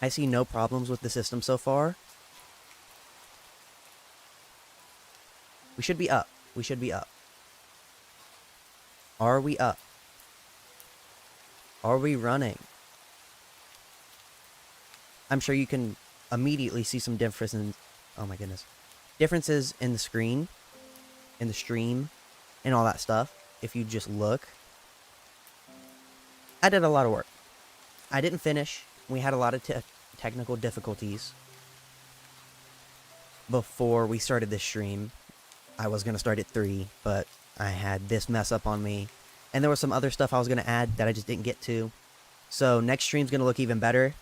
I see no problems with the system so far. We should be up. We should be up. Are we up? Are we running? I'm sure you can immediately see some differences. Oh my goodness. Differences in the screen, in the stream, and all that stuff. If you just look. I did a lot of work. I didn't finish. We had a lot of technical difficulties before we started this stream. I was going to start at 3, but I had this mess up on me. And there was some other stuff I was going to add that I just didn't get to. So next stream's going to look even better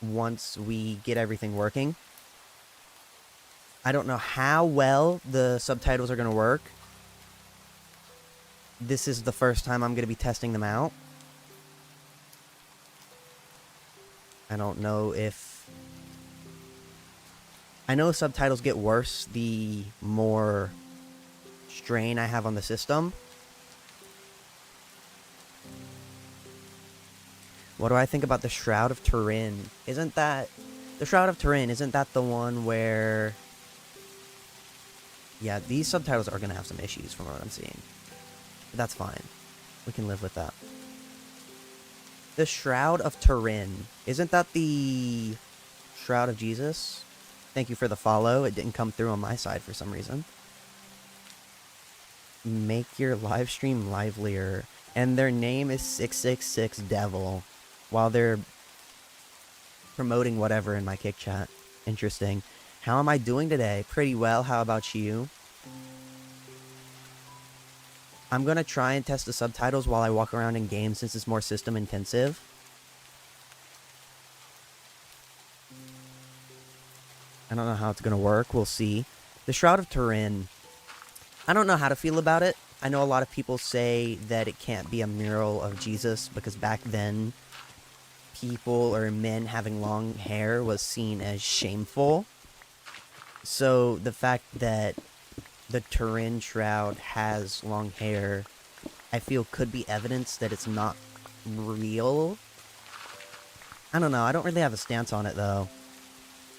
once we get everything working. I don't know how well the subtitles are going to work. This is the first time I'm going to be testing them out. I don't know if... I know subtitles get worse the more strain I have on the system. What do I think about the Shroud of Turin? Isn't that... The Shroud of Turin, isn't that the one where... Yeah, these subtitles are going to have some issues from what I'm seeing. But that's fine. We can live with that. The Shroud of Turin. Isn't that the Shroud of Jesus? Thank you for the follow. It didn't come through on my side for some reason. Make your live stream livelier. And their name is 666 Devil. While they're promoting whatever in my kick chat. Interesting. How am I doing today? Pretty well. How about you? I'm going to try and test the subtitles while I walk around in games since it's more system intensive. I don't know how it's going to work. We'll see. The Shroud of Turin. I don't know how to feel about it. I know a lot of people say that it can't be a mural of Jesus because back then people or men having long hair was seen as shameful. So the fact that the Turin Shroud has long hair, I feel could be evidence that it's not real. I don't know. I don't really have a stance on it, though.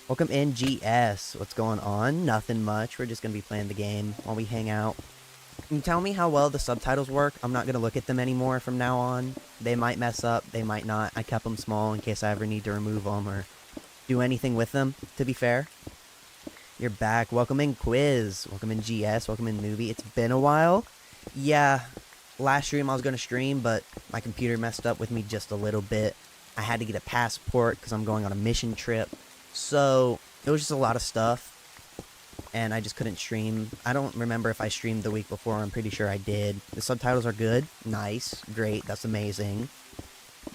Welcome in, GS. What's going on? Nothing much. We're just going to be playing the game while we hang out. Can you tell me how well the subtitles work? I'm not going to look at them anymore from now on. They might mess up. They might not. I kept them small in case I ever need to remove them or do anything with them, to be fair. You're back. Welcome in, Quiz. Welcome in, GS. Welcome in, Movie. It's been a while. Yeah, last stream I was going to stream, but my computer messed up with me just a little bit. I had to get a passport because I'm going on a mission trip. So, it was just a lot of stuff. And I just couldn't stream. I don't remember if I streamed the week before. I'm pretty sure I did. The subtitles are good. Nice. Great. That's amazing.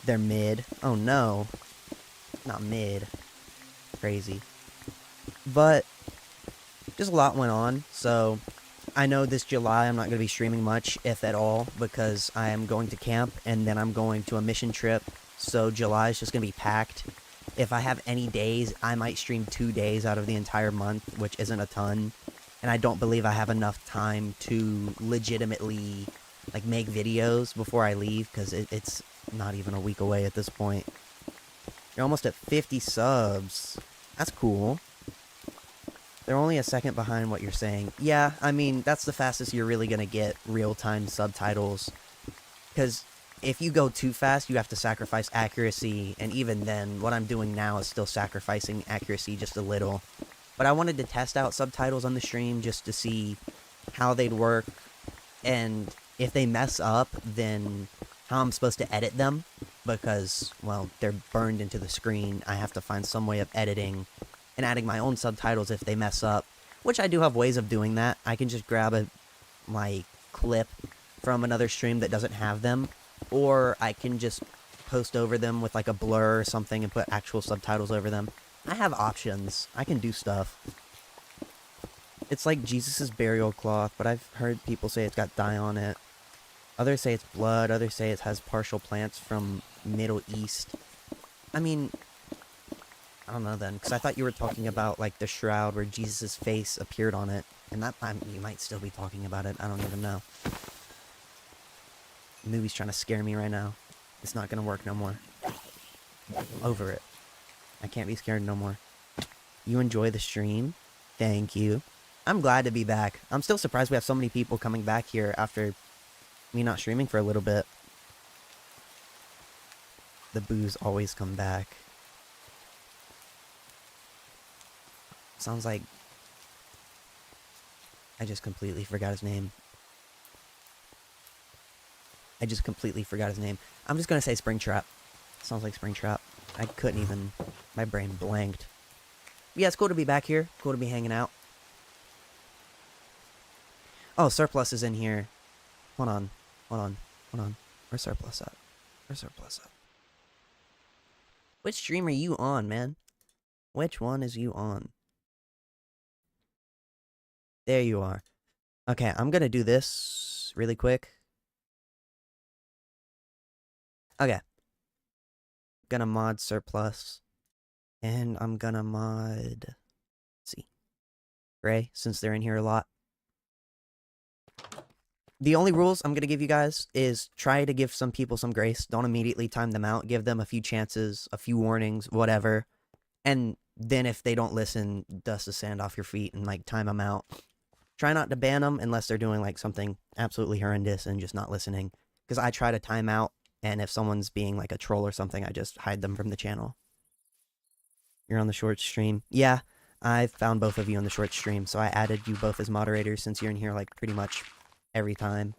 They're mid. Oh, no. Not mid. Crazy. But just a lot went on. So I know this July I'm not going to be streaming much, if at all, because I am going to camp and then I'm going to a mission trip. So July is just going to be packed. If I have any days, I might stream 2 days out of the entire month, which isn't a ton. And I don't believe I have enough time to legitimately, like, make videos before I leave, because it's not even a week away at this point. You're almost at 50 subs. That's cool. They're only a second behind what you're saying. Yeah, I mean, that's the fastest you're really going to get real-time subtitles. Because if you go too fast, you have to sacrifice accuracy, and even then, what I'm doing now is still sacrificing accuracy just a little. But I wanted to test out subtitles on the stream just to see how they'd work, and if they mess up, then how I'm supposed to edit them, because, well, they're burned into the screen. I have to find some way of editing and adding my own subtitles if they mess up, which I do have ways of doing that. I can just grab a, like, clip from another stream that doesn't have them, or I can just post over them with like a blur or something and put actual subtitles over them. I have options. I can do stuff. It's like Jesus' burial cloth, but I've heard people say it's got dye on it. Others say it's blood. Others say it has partial plants from Middle East. I mean, I don't know then, because I thought you were talking about like the shroud where Jesus' face appeared on it. And that you might still be talking about it. I don't even know. The movie's trying to scare me right now. It's not going to work no more. I'm over it. I can't be scared no more. You enjoy the stream? Thank you. I'm glad to be back. I'm still surprised we have so many people coming back here after me not streaming for a little bit. The boos always come back. Sounds like I just completely forgot his name. I'm just gonna say Springtrap. Sounds like Springtrap. I couldn't even. My brain blanked. Yeah, it's cool to be back here. Cool to be hanging out. Oh, Surplus is in here. Hold on. Where's Surplus at? Which stream are you on, man? Which one is you on? There you are. Okay, I'm gonna do this really quick. Okay. Gonna mod Surplus. And I'm gonna mod... Let's see. Gray, since they're in here a lot. The only rules I'm gonna give you guys is try to give some people some grace. Don't immediately time them out. Give them a few chances, a few warnings, whatever. And then if they don't listen, dust the sand off your feet and, like, time them out. Try not to ban them unless they're doing, like, something absolutely horrendous and just not listening. Because I try to time out, and if someone's being, like, a troll or something, I just hide them from the channel. You're on the short stream. Yeah, I found both of you on the short stream, so I added you both as moderators since you're in here, like, pretty much every time.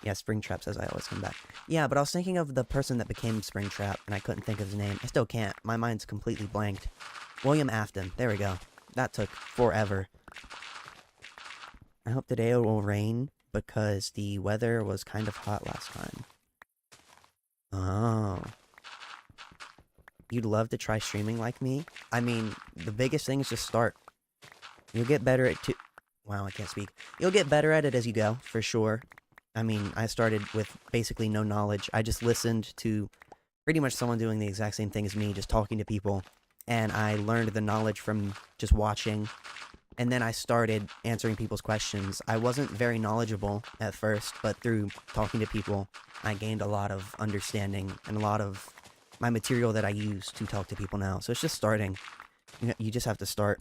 Yeah, Springtrap says I always come back. Yeah, but I was thinking of the person that became Springtrap, and I couldn't think of his name. I still can't. My mind's completely blanked. William Afton. There we go. That took forever. I hope today it will rain, because the weather was kind of hot last time. Oh. You'd love to try streaming like me? I mean, the biggest thing is just start. You'll get better at Wow, I can't speak. You'll get better at it as you go, for sure. I mean, I started with basically no knowledge. I just listened to pretty much someone doing the exact same thing as me, just talking to people. And I learned the knowledge from just watching. And then I started answering people's questions. I wasn't very knowledgeable at first, but through talking to people, I gained a lot of understanding and a lot of my material that I use to talk to people now. So it's just starting. You just have to start.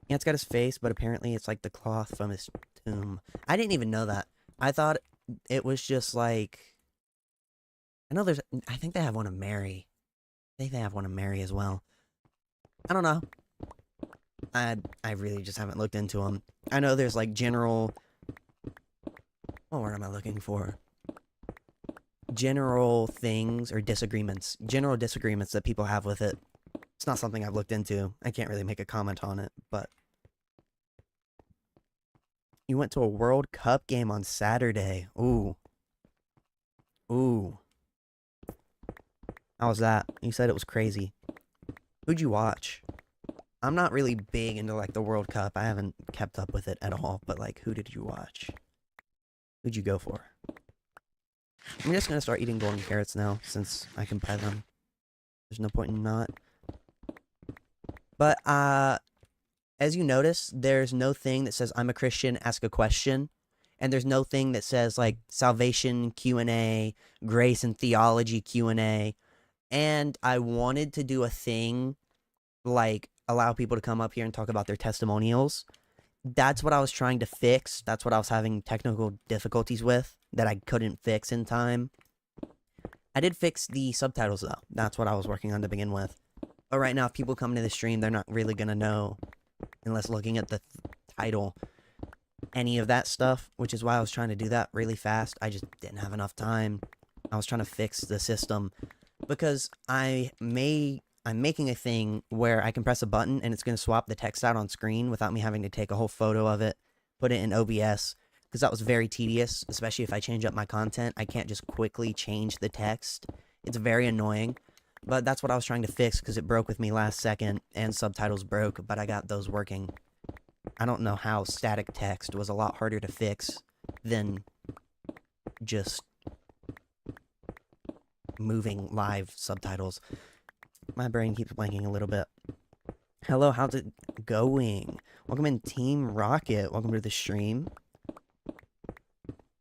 Yeah, it's got his face, but apparently it's like the cloth from his tomb. I didn't even know that. I thought it was just like... I think they have one of Mary. I think they have one of Mary as well. I don't know. I really just haven't looked into them. I know there's like general... What word am I looking for? General things or disagreements. General disagreements that people have with it. It's not something I've looked into. I can't really make a comment on it, but... You went to a World Cup game on Saturday. Ooh. Ooh. How was that? You said it was crazy. Who'd you watch? I'm not really big into, like, the World Cup. I haven't kept up with it at all, but, like, who did you watch? Who'd you go for? I'm just gonna start eating golden carrots now, since I can buy them. There's no point in not. But, as you notice, there's no thing that says, I'm a Christian, ask a question. And there's no thing that says, like, salvation Q&A, grace and theology Q&A. And I wanted to do a thing, like, allow people to come up here and talk about their testimonials. That's what I was trying to fix. That's what I was having technical difficulties with that I couldn't fix in time. I did fix the subtitles, though. That's what I was working on to begin with. But right now, if people come to the stream, they're not really going to know, unless looking at the title, any of that stuff, which is why I was trying to do that really fast. I just didn't have enough time. I was trying to fix the system, because I'm making a thing where I can press a button and it's going to swap the text out on screen without me having to take a whole photo of it, put it in OBS, because that was very tedious, especially if I change up my content. I can't just quickly change the text. It's very annoying, but that's what I was trying to fix, because it broke with me last second, and subtitles broke, but I got those working. I don't know how static text was a lot harder to fix than just moving live subtitles. My brain keeps blanking a little bit. Hello, how's it going? Welcome in Team Rocket. Welcome to the stream.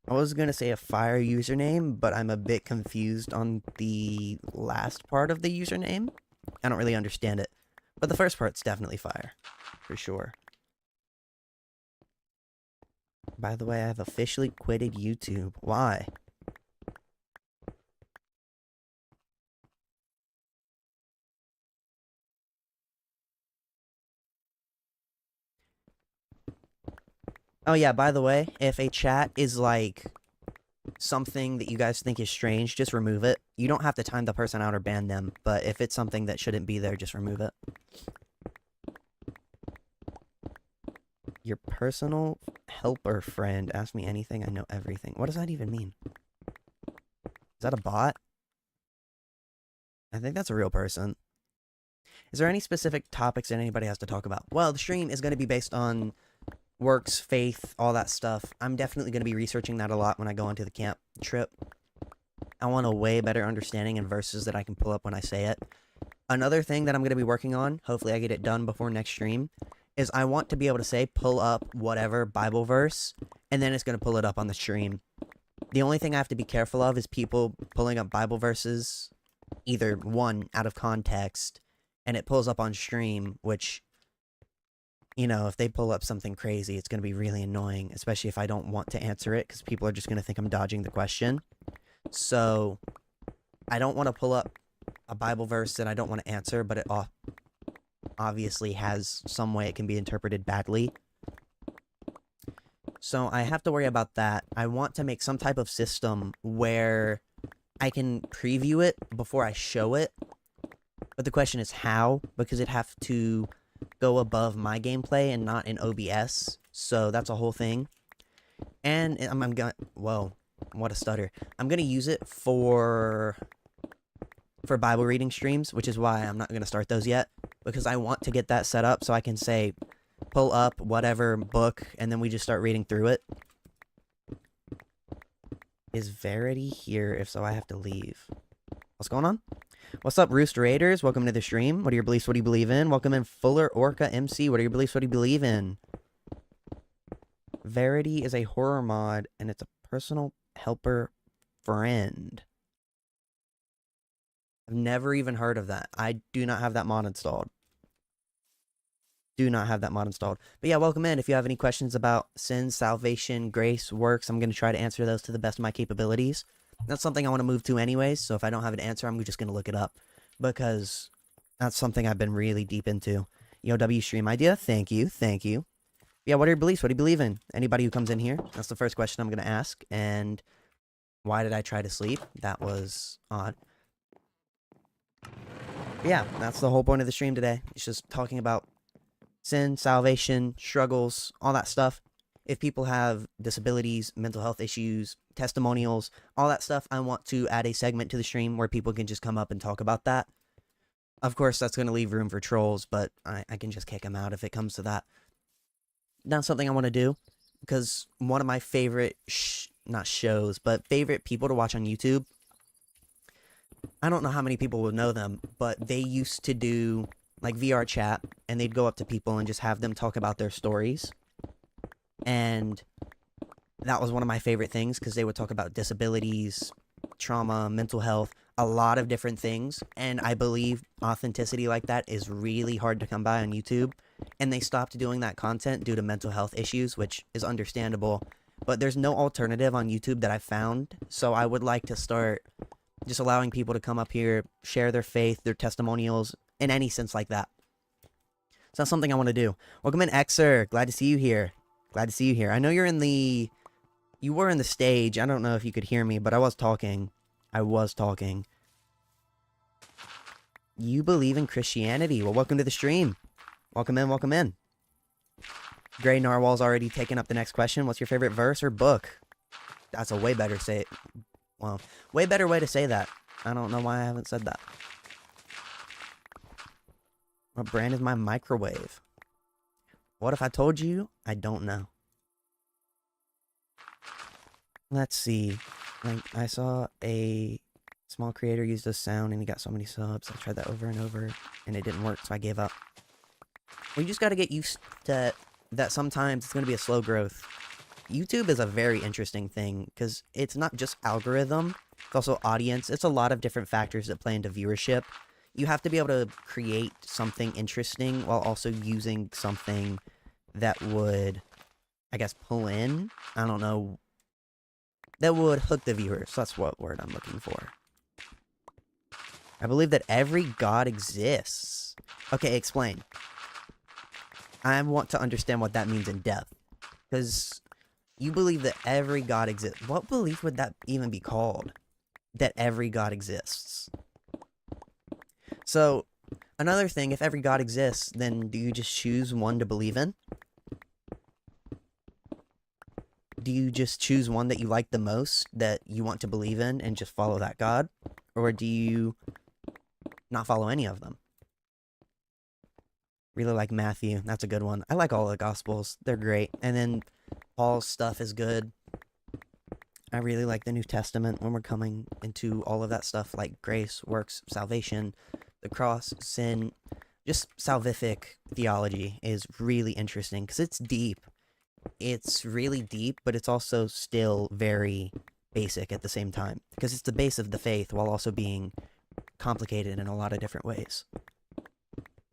I was going to say a fire username, but I'm a bit confused on the last part of the username. I don't really understand it. But the first part's definitely fire, for sure. By the way, I've officially quitted YouTube. Why? Oh yeah, by the way, if a chat is like something that you guys think is strange, just remove it. You don't have to time the person out or ban them, but if it's something that shouldn't be there, just remove it. Your personal helper friend ask me anything, I know everything. What does that even mean? Is that a bot? I think that's a real person. Is there any specific topics that anybody has to talk about? Well, the stream is going to be based on works, faith, all that stuff. I'm definitely going to be researching that a lot when I go into the camp trip. I want a way better understanding and verses that I can pull up when I say it. Another thing that I'm going to be working on, hopefully I get it done before next stream, is I want to be able to say pull up whatever Bible verse, and then it's going to pull it up on the stream. The only thing I have to be careful of is people pulling up Bible verses, either one, out of context, and it pulls up on stream, which, you know, if they pull up something crazy, it's going to be really annoying, especially if I don't want to answer it, because people are just going to think I'm dodging the question. So, I don't want to pull up a Bible verse that I don't want to answer, but it obviously has some way it can be interpreted badly. So I have to worry about that. I want to make some type of system where I can preview it before I show it. But the question is how, because it'd have to go above my gameplay and not in OBS. So that's a whole thing. And I'm gonna, whoa, what a stutter. I'm gonna use it for Bible reading streams, which is why I'm not gonna start those yet, because I want to get that set up so I can say pull up whatever book and then we just start reading through it. Is Verity here? If so, I have to leave. What's going on? What's up, Rooster Raiders? Welcome to the stream. What are your beliefs? What do you believe in? Welcome in, Fuller Orca MC. What are your beliefs? What do you believe in? Verity is a horror mod, and it's a personal helper friend. I've never even heard of that. I do not have that mod installed. Do not have that mod installed. But yeah, welcome in. If you have any questions about sin, salvation, grace, works, I'm going to try to answer those to the best of my capabilities. That's something I want to move to anyways, so if I don't have an answer, I'm just going to look it up, because that's something I've been really deep into. EOW stream idea, thank you, thank you. Yeah, what are your beliefs? What do you believe in? Anybody who comes in here, that's the first question I'm going to ask. And why did I try to sleep? That was odd. But yeah, that's the whole point of the stream today. It's just talking about sin, salvation, struggles, all that stuff. If people have disabilities, mental health issues, testimonials, all that stuff, I want to add a segment to the stream where people can just come up and talk about that. Of course, that's going to leave room for trolls, but I can just kick them out if it comes to that. That's something I want to do, because one of my favorite, not shows, but favorite people to watch on YouTube, I don't know how many people will know them, but they used to do like VR chat, and they'd go up to people and just have them talk about their stories. And that was one of my favorite things, because they would talk about disabilities, trauma, mental health, a lot of different things. And I believe authenticity like that is really hard to come by on YouTube. And they stopped doing that content due to mental health issues, which is understandable. But there's no alternative on YouTube that I've found. So I would like to start just allowing people to come up here, share their faith, their testimonials, in any sense like that. So that's something I want to do. Welcome in, Xer. Glad to see you here. Glad to see you here. I know you're in the... You were in the stage. I don't know if you could hear me, but I was talking. I was talking. You believe in Christianity. Well, welcome to the stream. Welcome in, welcome in. Gray Narwhal's already taken up the next question. What's your favorite verse or book? That's a way better way better way to say that. I don't know why I haven't said that. What brand is my microwave? What if I told you? I don't know. Let's see. Like, I saw a small creator use this sound and he got so many subs. I tried that over and over and it didn't work, so I gave up. We just got to get used to that sometimes it's going to be a slow growth. YouTube is a very interesting thing because it's not just algorithm, it's also audience. It's a lot of different factors that play into viewership. You have to be able to create something interesting while also using something that would, I guess, pull in. I don't know. That would hook the viewers. That's what word I'm looking for. I believe that every god exists. Okay, explain. I want to understand what that means in depth. Because you believe that every god exists. What belief would that even be called? That every god exists. So, another thing, if every god exists, then do you just choose one to believe in? Do you just choose one that you like the most, that you want to believe in, and just follow that god? Or do you not follow any of them? Really like Matthew. That's a good one. I like all the Gospels. They're great. And then Paul's stuff is good. I really like the New Testament when we're coming into all of that stuff, like grace, works, salvation, the cross, sin. Just salvific theology is really interesting because it's deep. It's really deep, but it's also still very basic at the same time because it's the base of the faith while also being complicated in a lot of different ways.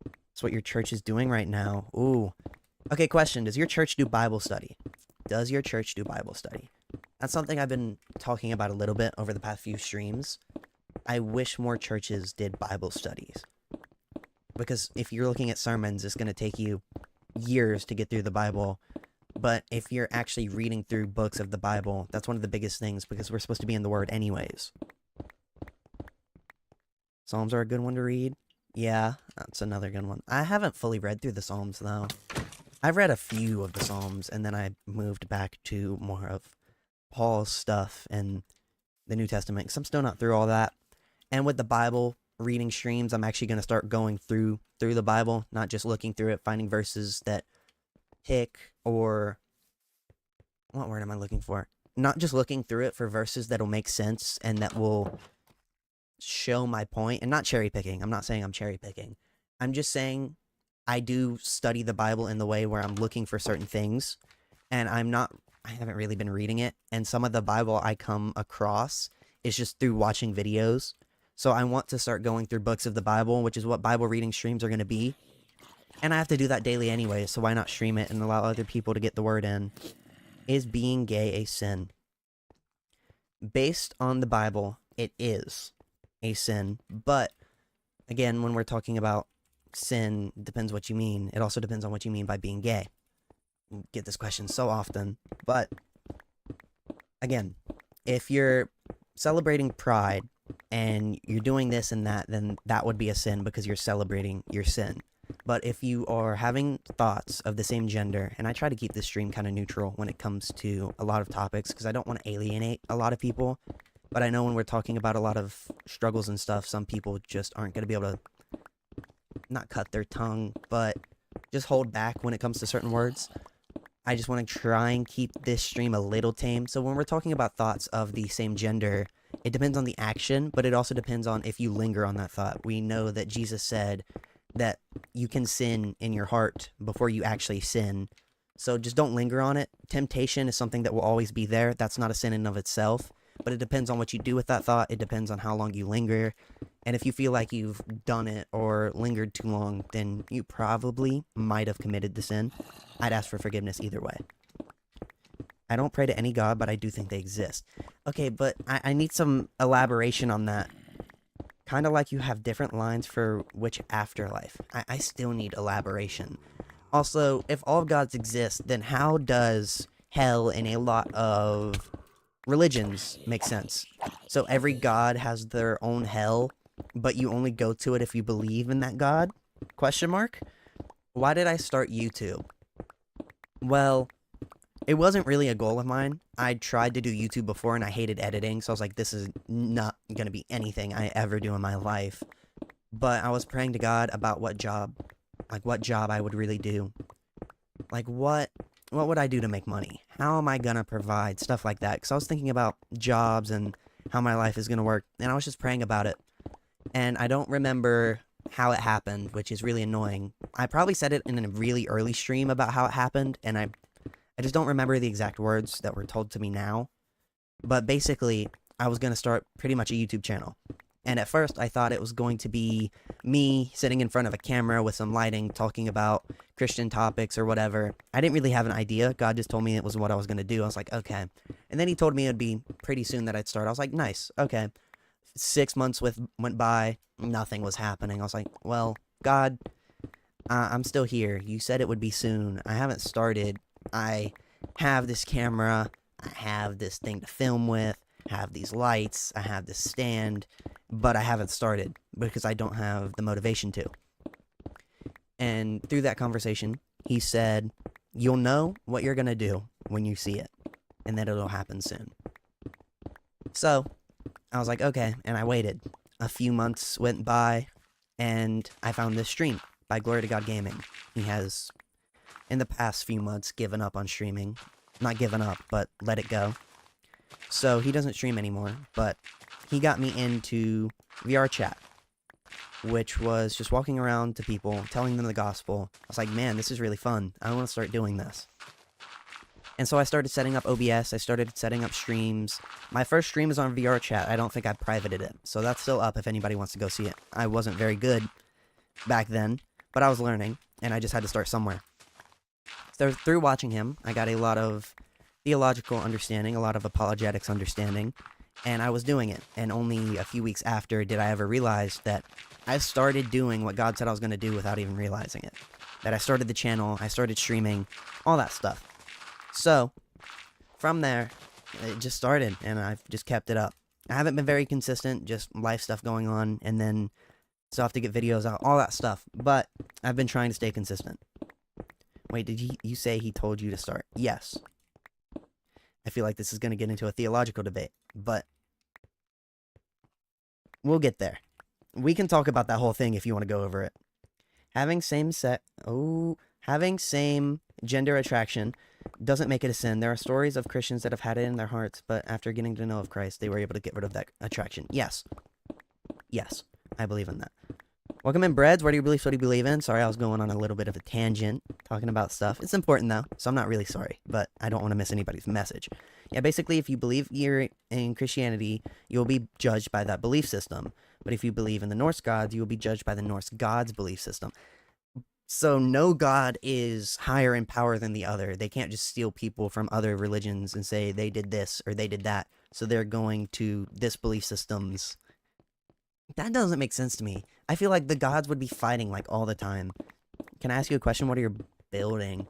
That's what your church is doing right now. Ooh. Okay, question. Does your church do Bible study? Does your church do Bible study? That's something I've been talking about a little bit over the past few streams. I wish more churches did Bible studies. Because if you're looking at sermons, it's going to take you years to get through the Bible. But if you're actually reading through books of the Bible, that's one of the biggest things because we're supposed to be in the Word anyways. Psalms are a good one to read. Yeah, that's another good one. I haven't fully read through the Psalms, though. I've read a few of the Psalms, and then I moved back to more of Paul's stuff and the New Testament, because I'm still not through all that. And with the Bible reading streams, I'm actually going to start going through the Bible, not just looking through it, finding verses that pick, or what word am I looking for? Not just looking through it for verses that'll make sense and that will show my point, and not cherry picking. I'm not saying I'm cherry picking. I'm just saying I do study the Bible in the way where I'm looking for certain things, and I haven't really been reading it, and some of the Bible I come across is just through watching videos. So I want to start going through books of the Bible, which is what Bible reading streams are going to be. And I have to do that daily anyway, so why not stream it and allow other people to get the word in? Is being gay a sin? Based on the Bible, it is a sin. But, again, when we're talking about sin, it depends what you mean. It also depends on what you mean by being gay. I get this question so often. But, again, if you're celebrating pride and you're doing this and that, then that would be a sin because you're celebrating your sin. But if you are having thoughts of the same gender, and I try to keep this stream kind of neutral when it comes to a lot of topics because I don't want to alienate a lot of people, but I know when we're talking about a lot of struggles and stuff, some people just aren't going to be able to not cut their tongue, but just hold back when it comes to certain words. I just want to try and keep this stream a little tame. So when we're talking about thoughts of the same gender, it depends on the action, but it also depends on if you linger on that thought. We know that Jesus said that you can sin in your heart before you actually sin. So just don't linger on it. Temptation is something that will always be there. That's not a sin in and of itself, but it depends on what you do with that thought. It depends on how long you linger. And if you feel like you've done it or lingered too long, then you probably might have committed the sin. I'd ask for forgiveness either way. I don't pray to any god, but I do think they exist. Okay, but I need some elaboration on that. Kind of like you have different lines for which afterlife. I still need elaboration. Also, if all gods exist, then how does hell in a lot of religions make sense? So every god has their own hell, but you only go to it if you believe in that god? Question mark? Why did I start YouTube? Well, it wasn't really a goal of mine. I tried to do YouTube before and I hated editing, so I was like, this is not going to be anything I ever do in my life. But I was praying to God about what job I would really do. Like, what would I do to make money? How am I going to provide? Stuff like that. Because I was thinking about jobs and how my life is going to work, and I was just praying about it. And I don't remember how it happened, which is really annoying. I probably said it in a really early stream about how it happened, and I just don't remember the exact words that were told to me now. But basically, I was going to start pretty much a YouTube channel. And at first, I thought it was going to be me sitting in front of a camera with some lighting, talking about Christian topics or whatever. I didn't really have an idea. God just told me it was what I was going to do. I was like, okay. And then he told me it'd be pretty soon that I'd start. I was like, nice, okay. 6 months went by, nothing was happening. I was like, well, God, I'm still here. You said it would be soon. I haven't started. I have this camera. I have this thing to film with. I have these lights. I have this stand. But I haven't started because I don't have the motivation to. And through that conversation, he said, you'll know what you're going to do when you see it. And that it'll happen soon. So I was like, okay. And I waited. A few months went by. And I found this stream by Glory to God Gaming. He has, in the past few months, given up on streaming. Not given up, but let it go. So he doesn't stream anymore, but he got me into VR chat, which was just walking around to people, telling them the gospel. I was like, man, this is really fun. I want to start doing this. And so I started setting up OBS. I started setting up streams. My first stream is on VR chat. I don't think I privated it. So that's still up if anybody wants to go see it. I wasn't very good back then, but I was learning, and I just had to start somewhere. So through watching him, I got a lot of theological understanding, a lot of apologetics understanding, and I was doing it. And only a few weeks after did I ever realize that I started doing what God said I was going to do without even realizing it. That I started the channel, I started streaming, all that stuff. So, from there, it just started, and I've just kept it up. I haven't been very consistent, just life stuff going on, and then still have to get videos out, all that stuff. But I've been trying to stay consistent. Wait, did you say he told you to start? Yes. I feel like this is going to get into a theological debate, but we'll get there. We can talk about that whole thing if you want to go over it. Having same gender attraction doesn't make it a sin. There are stories of Christians that have had it in their hearts, but after getting to know of Christ, they were able to get rid of that attraction. Yes. Yes, I believe in that. Welcome in, Breads. What do you believe? What do you believe in? Sorry, I was going on a little bit of a tangent talking about stuff. It's important, though, so I'm not really sorry, but I don't want to miss anybody's message. Yeah, basically, if you believe you're in Christianity, you'll be judged by that belief system. But if you believe in the Norse gods, you'll be judged by the Norse gods' belief system. So no god is higher in power than the other. They can't just steal people from other religions and say they did this or they did that, so they're going to this belief system's. That doesn't make sense to me. I feel like the gods would be fighting, like, all the time. Can I ask you a question? What are you building?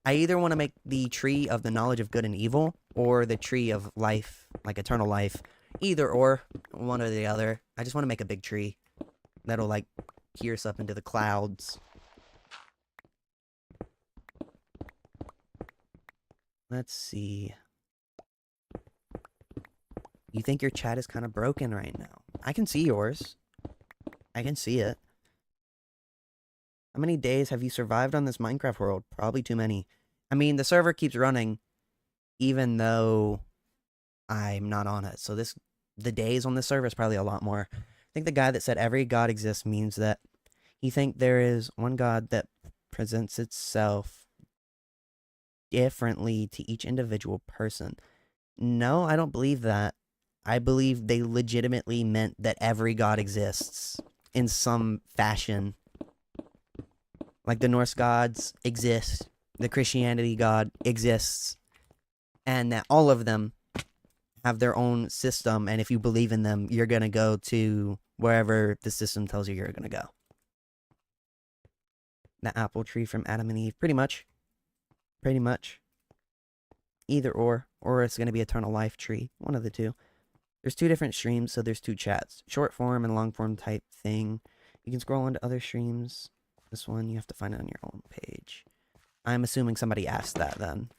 I either want to make the tree of the knowledge of good and evil, or the tree of life, like eternal life. Either or, one or the other. I just want to make a big tree that'll, like, pierce up into the clouds. Let's see. You think your chat is kind of broken right now. I can see yours. I can see it. How many days have you survived on this Minecraft world? Probably too many. I mean, the server keeps running even though I'm not on it. So the days on this server is probably a lot more. I think the guy that said every god exists means that he think there is one god that presents itself differently to each individual person. No, I don't believe that. I believe they legitimately meant that every god exists in some fashion. Like the Norse gods exist, the Christianity god exists, and that all of them have their own system, and if you believe in them, you're going to go to wherever the system tells you you're going to go. The apple tree from Adam and Eve, pretty much. Pretty much. Either or it's going to be eternal life tree, one of the two. There's two different streams, so there's two chats. Short form and long form type thing. You can scroll into other streams. This one, you have to find it on your own page. I'm assuming somebody asked that then.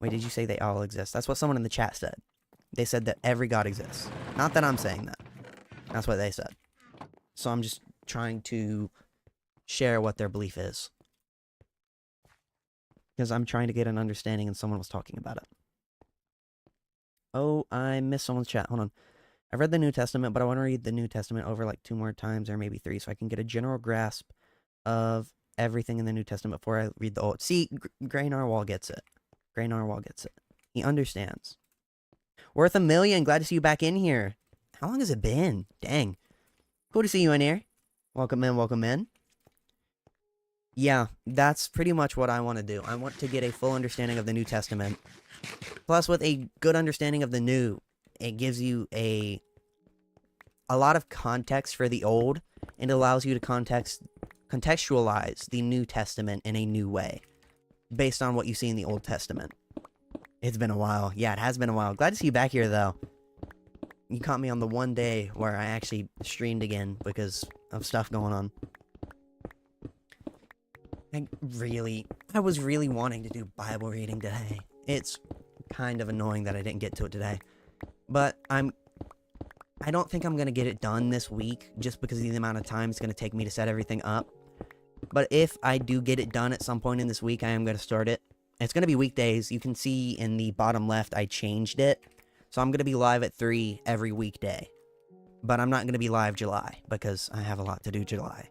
Wait, did you say they all exist? That's what someone in the chat said. They said that every god exists. Not that I'm saying that. That's what they said. So I'm just trying to share what their belief is. Because I'm trying to get an understanding and someone was talking about it. Oh, I missed someone's chat. Hold on. I've read the New Testament, but I want to read the New Testament over like 2 more times or maybe 3 so I can get a general grasp of everything in the New Testament before I read the Old. See, Gray Narwhal gets it. Gray Narwhal gets it. He understands. Worth a million. Glad to see you back in here. How long has it been? Dang. Cool to see you in here. Welcome in, welcome in. Yeah, that's pretty much what I want to do. I want to get a full understanding of the New Testament. Plus, with a good understanding of the New, it gives you a lot of context for the Old, and allows you to contextualize the New Testament in a new way, based on what you see in the Old Testament. It's been a while. Yeah, it has been a while. Glad to see you back here, though. You caught me on the one day where I actually streamed again because of stuff going on. I was really wanting to do Bible reading today. It's kind of annoying that I didn't get to it today. But I don't think I'm going to get it done this week, just because of the amount of time it's going to take me to set everything up. But if I do get it done at some point in this week, I am going to start it. It's going to be weekdays. You can see in the bottom left, I changed it. So I'm going to be live at 3 every weekday. But I'm not going to be live July, because I have a lot to do July.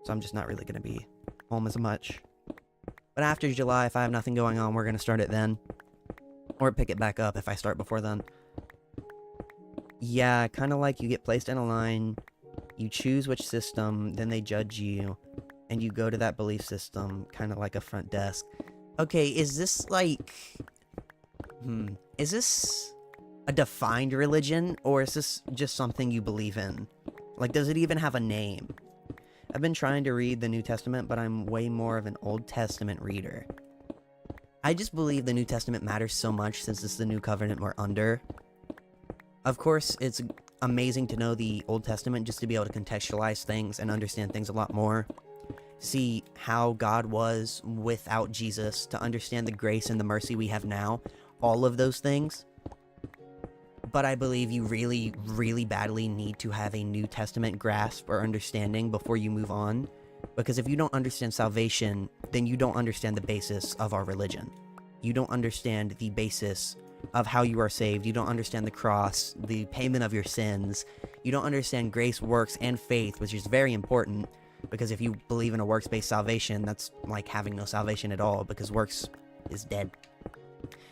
So I'm just not really going to be home as much. But after July, if I have nothing going on, we're going to start it then. Or pick it back up if I start before then. Yeah, kind of like you get placed in a line, you choose which system, then they judge you, and you go to that belief system, kind of like a front desk. Okay, is this like... Is this a defined religion, or is this just something you believe in? Like, does it even have a name? I've been trying to read the New Testament, but I'm way more of an Old Testament reader. I just believe the New Testament matters so much since it's the new covenant we're under. Of course, it's amazing to know the Old Testament just to be able to contextualize things and understand things a lot more. See how God was without Jesus, to understand the grace and the mercy we have now. All of those things. But I believe you really, really badly need to have a New Testament grasp or understanding before you move on. Because if you don't understand salvation, then you don't understand the basis of our religion. You don't understand the basis of how you are saved. You don't understand the cross, the payment of your sins. You don't understand grace, works, and faith, which is very important. Because if you believe in a works-based salvation, that's like having no salvation at all, because works is dead.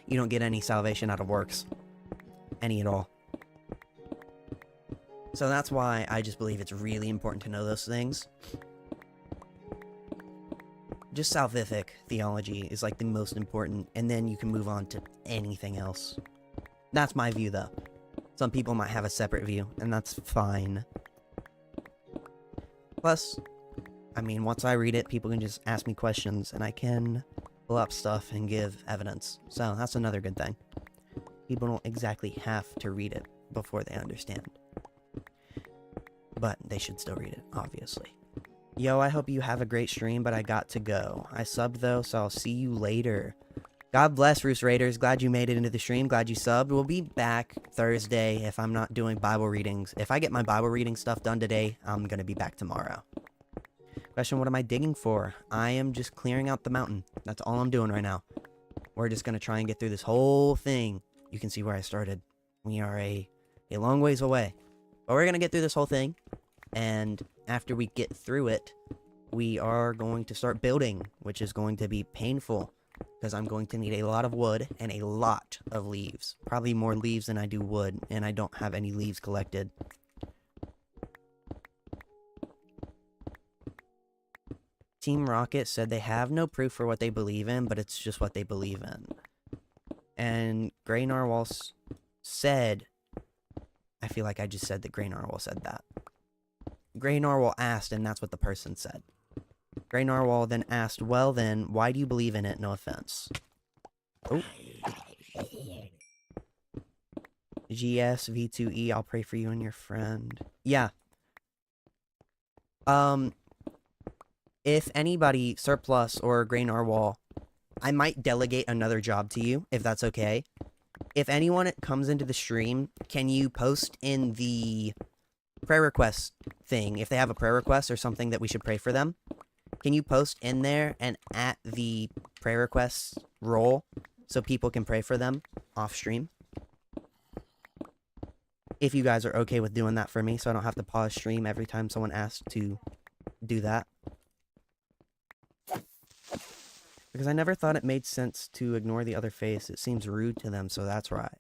You don't get any salvation out of works. Any at all. So that's why I just believe it's really important to know those things. Just salvific theology is like the most important, and then you can move on to anything else. That's my view, though. Some people might have a separate view, and that's fine. Plus, I mean, once I read it, people can just ask me questions, and I can pull up stuff and give evidence. So that's another good thing. People don't exactly have to read it before they understand. But they should still read it, obviously. Yo, I hope you have a great stream, but I got to go. I subbed, though, so I'll see you later. God bless, Roost Raiders. Glad you made it into the stream. Glad you subbed. We'll be back Thursday if I'm not doing Bible readings. If I get my Bible reading stuff done today, I'm going to be back tomorrow. Question, what am I digging for? I am just clearing out the mountain. That's all I'm doing right now. We're just going to try and get through this whole thing. You can see where I started. We are a long ways away. But we're going to get through this whole thing. And after we get through it, we are going to start building, which is going to be painful. Because I'm going to need a lot of wood and a lot of leaves. Probably more leaves than I do wood. And I don't have any leaves collected. Team Rocket said they have no proof for what they believe in, but it's just what they believe in. And Gray Narwhal said... I feel like I just said that Gray Narwhal said that. Gray Narwhal asked, and that's what the person said. Gray Narwhal then asked, well then, why do you believe in it? No offense. Oh. GSV2E, I'll pray for you and your friend. Yeah. If anybody, Surplus or Gray Narwhal, I might delegate another job to you, if that's okay. If anyone comes into the stream, can you post in the prayer request thing, if they have a prayer request or something that we should pray for them? Can you post in there and at the prayer requests roll so people can pray for them off stream? If you guys are okay with doing that for me, so I don't have to pause stream every time someone asks to do that. Because I never thought it made sense to ignore the other faiths. It seems rude to them, so that's right.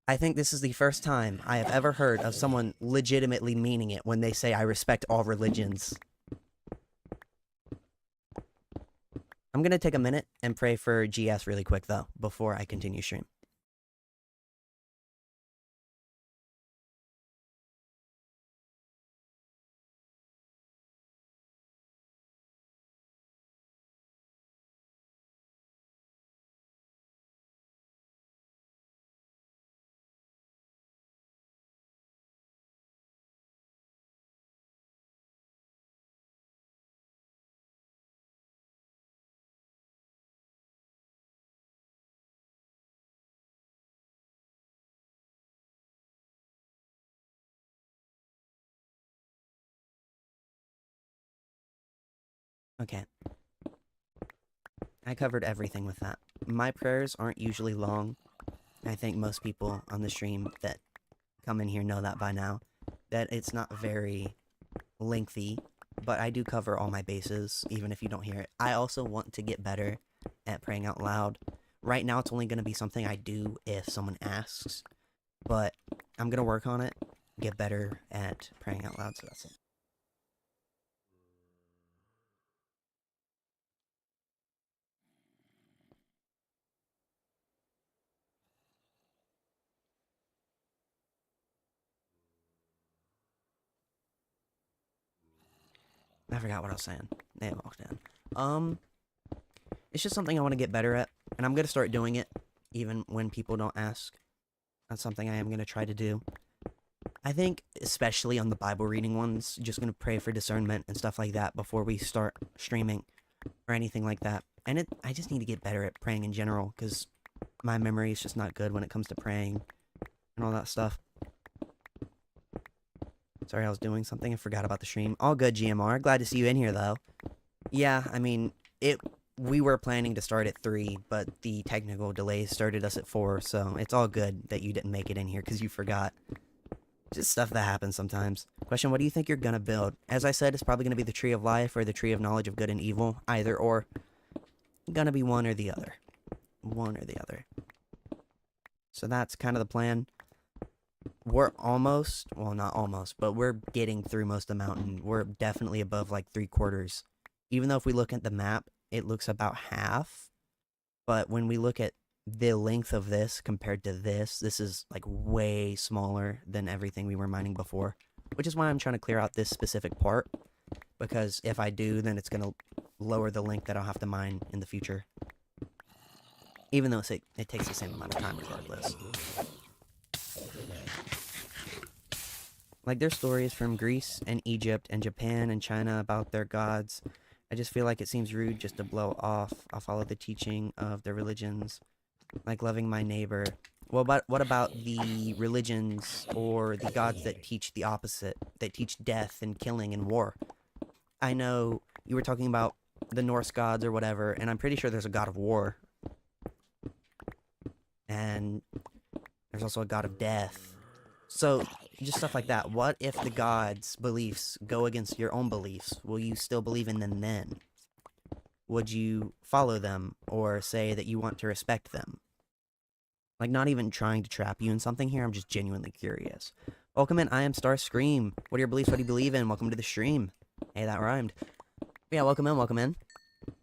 I think this is the first time I have ever heard of someone legitimately meaning it when they say, I respect all religions. I'm going to take a minute and pray for GS really quick, though, before I continue stream. Okay. I covered everything with that. My prayers aren't usually long. I think most people on the stream that come in here know that by now. That it's not very lengthy, but I do cover all my bases, even if you don't hear it. I also want to get better at praying out loud. Right now, it's only going to be something I do if someone asks, but I'm going to work on it, get better at praying out loud, so that's it. I forgot what I was saying. They walked in. It's just something I want to get better at, and I'm going to start doing it, even when people don't ask. That's something I am going to try to do. I think, especially on the Bible reading ones, just going to pray for discernment and stuff like that before we start streaming or anything like that. And I just need to get better at praying in general, because my memory is just not good when it comes to praying and all that stuff. Sorry, I was doing something. I forgot about the stream. All good, GMR. Glad to see you in here, though. Yeah, I mean, we were planning to start at 3, but the technical delays started us at 4, so it's all good that you didn't make it in here because you forgot. Just stuff that happens sometimes. Question, what do you think you're gonna build? As I said, it's probably gonna be the Tree of Life or the Tree of Knowledge of Good and Evil. Either or. Gonna be one or the other. One or the other. So that's kind of the plan. We're almost, well, not almost, but we're getting through most of the mountain. We're definitely above like 3/4. Even though if we look at the map, it looks about half. But when we look at the length of this compared to this is like way smaller than everything we were mining before. Which is why I'm trying to clear out this specific part. Because if I do, then it's going to lower the length that I'll have to mine in the future. Even though it takes the same amount of time regardless. Like, there's stories from Greece and Egypt and Japan and China about their gods. I just feel like it seems rude just to blow off. I'll follow the teaching of the religions, like loving my neighbor. Well, but what about the religions or the gods that teach the opposite, that teach death and killing and war? I know you were talking about the Norse gods or whatever, and I'm pretty sure there's a god of war. And there's also a god of death. So, just stuff like that. What if the gods' beliefs go against your own beliefs? Will you still believe in them then? Would you follow them or say that you want to respect them? Like, not even trying to trap you in something here, I'm just genuinely curious. Welcome in, I am Star Scream. What are your beliefs? What do you believe in? Welcome to the stream. Hey, that rhymed. Yeah, welcome in, welcome in.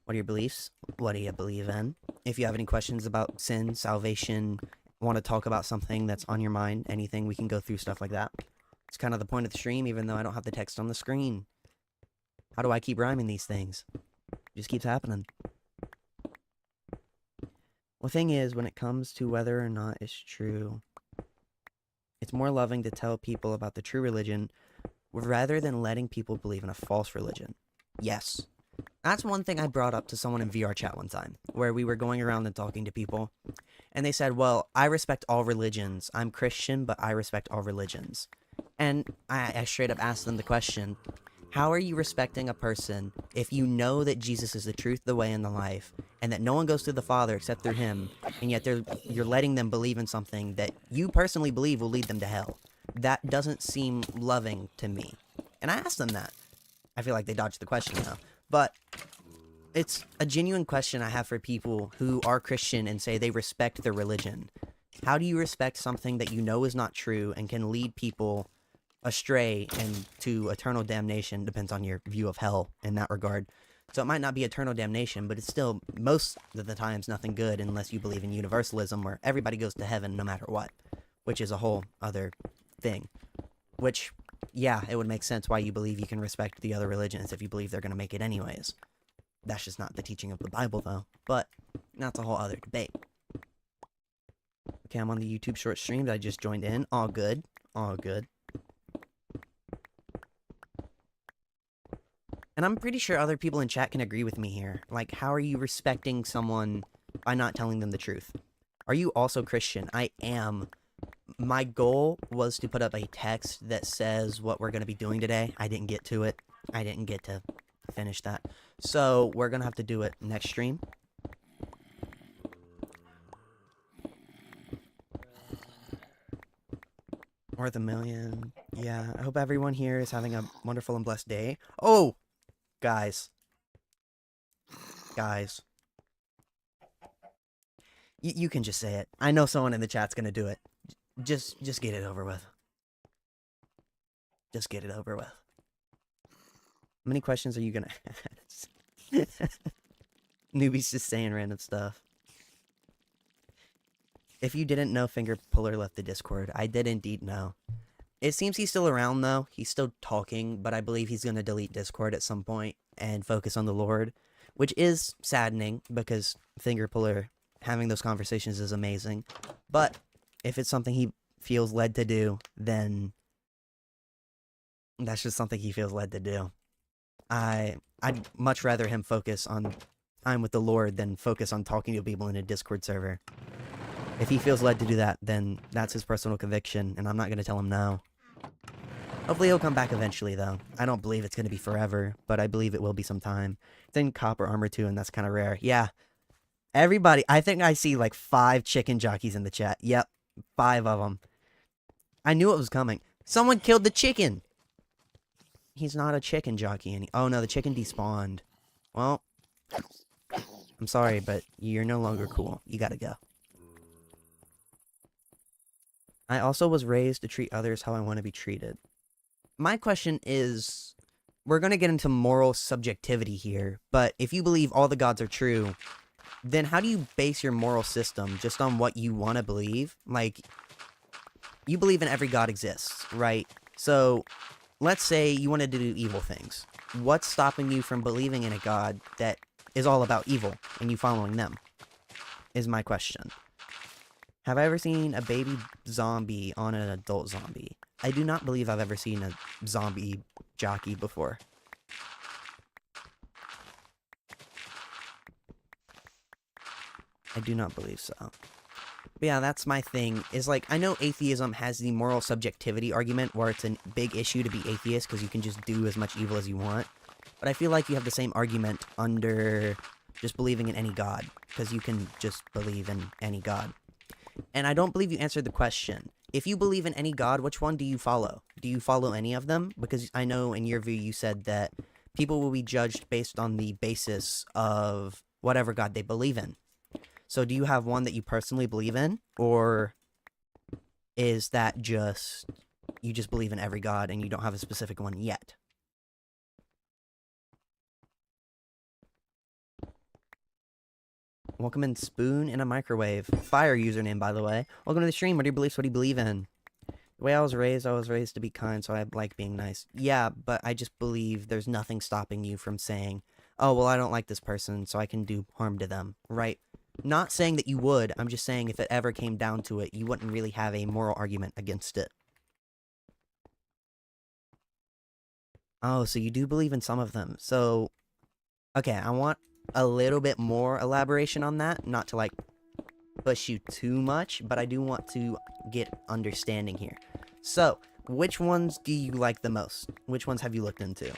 What are your beliefs? What do you believe in? If you have any questions about sin, salvation, want to talk about something that's on your mind, anything, we can go through stuff like that. It's kind of the point of the stream, even though I don't have the text on the screen. How do I keep rhyming these things? It just keeps happening. Well, the thing is, when it comes to whether or not it's true, it's more loving to tell people about the true religion rather than letting people believe in a false religion. Yes. That's one thing I brought up to someone in VR chat one time, where we were going around and talking to people, and they said, well, I respect all religions. I'm Christian, but I respect all religions. And I straight up asked them the question, how are you respecting a person if you know that Jesus is the truth, the way, and the life, and that no one goes to the Father except through him, and yet you're letting them believe in something that you personally believe will lead them to hell? That doesn't seem loving to me. And I asked them that. I feel like they dodged the question, though. But it's a genuine question I have for people who are Christian and say they respect their religion. How do you respect something that you know is not true and can lead people astray and to eternal damnation? Depends on your view of hell in that regard. So it might not be eternal damnation, but it's still, most of the times, nothing good unless you believe in universalism, where everybody goes to heaven no matter what, which is a whole other thing. Which, yeah, it would make sense why you believe you can respect the other religions if you believe they're going to make it anyways. That's just not the teaching of the Bible, though. But that's a whole other debate. Okay, I'm on the YouTube short stream that I just joined in. All good. All good. And I'm pretty sure other people in chat can agree with me here. Like, how are you respecting someone by not telling them the truth? Are you also Christian? I am. My goal was to put up a text that says what we're going to be doing today. I didn't get to it. I didn't get to finish that. So we're going to have to do it next stream. Worth a million. Yeah, I hope everyone here is having a wonderful and blessed day. Oh! Guys. Guys. You can just say it. I know someone in the chat's gonna do it. Just get it over with. Just get it over with. How many questions are you gonna ask? Newbies just saying random stuff. If you didn't know, Finger Puller left the Discord. I did indeed know. It seems he's still around, though. He's still talking, but I believe he's going to delete Discord at some point and focus on the Lord, which is saddening because Finger Puller having those conversations is amazing. But if it's something he feels led to do, then that's just something he feels led to do. I'd much rather him focus on time with the Lord than focus on talking to people in a Discord server. If he feels led to do that, then that's his personal conviction, and I'm not going to tell him no. Hopefully he'll come back eventually, though. I don't believe it's going to be forever, but I believe it will be sometime. It's in copper armor, too, and that's kind of rare. Yeah. Everybody, I think I see like 5 chicken jockeys in the chat. Yep, 5 of them. I knew it was coming. Someone killed the chicken! He's not a chicken jockey. Oh, no, the chicken despawned. Well, I'm sorry, but you're no longer cool. You gotta go. I also was raised to treat others how I want to be treated. My question is, we're going to get into moral subjectivity here, but if you believe all the gods are true, then how do you base your moral system just on what you want to believe? Like, you believe in every god exists, right? So, let's say you wanted to do evil things. What's stopping you from believing in a god that is all about evil and you following them? Is my question. Have I ever seen a baby zombie on an adult zombie? I do not believe I've ever seen a zombie jockey before. I do not believe so. But yeah, that's my thing, is like, I know atheism has the moral subjectivity argument where it's a big issue to be atheist because you can just do as much evil as you want. But I feel like you have the same argument under just believing in any god, because you can just believe in any god. And I don't believe you answered the question. If you believe in any god, which one do you follow? Do you follow any of them? Because I know in your view you said that people will be judged based on the basis of whatever god they believe in. So do you have one that you personally believe in? Or is that just, you just believe in every god and you don't have a specific one yet? Welcome in Spoon in a Microwave. Fire username, by the way. Welcome to the stream. What are your beliefs? What do you believe in? The way I was raised to be kind, so I like being nice. Yeah, but I just believe there's nothing stopping you from saying, oh, well, I don't like this person, so I can do harm to them, right? Not saying that you would. I'm just saying if it ever came down to it, you wouldn't really have a moral argument against it. Oh, so you do believe in some of them. So, okay, I want a little bit more elaboration on that, not to like push you too much, but I do want to get understanding here. So, which ones do you like the most? Which ones have you looked into?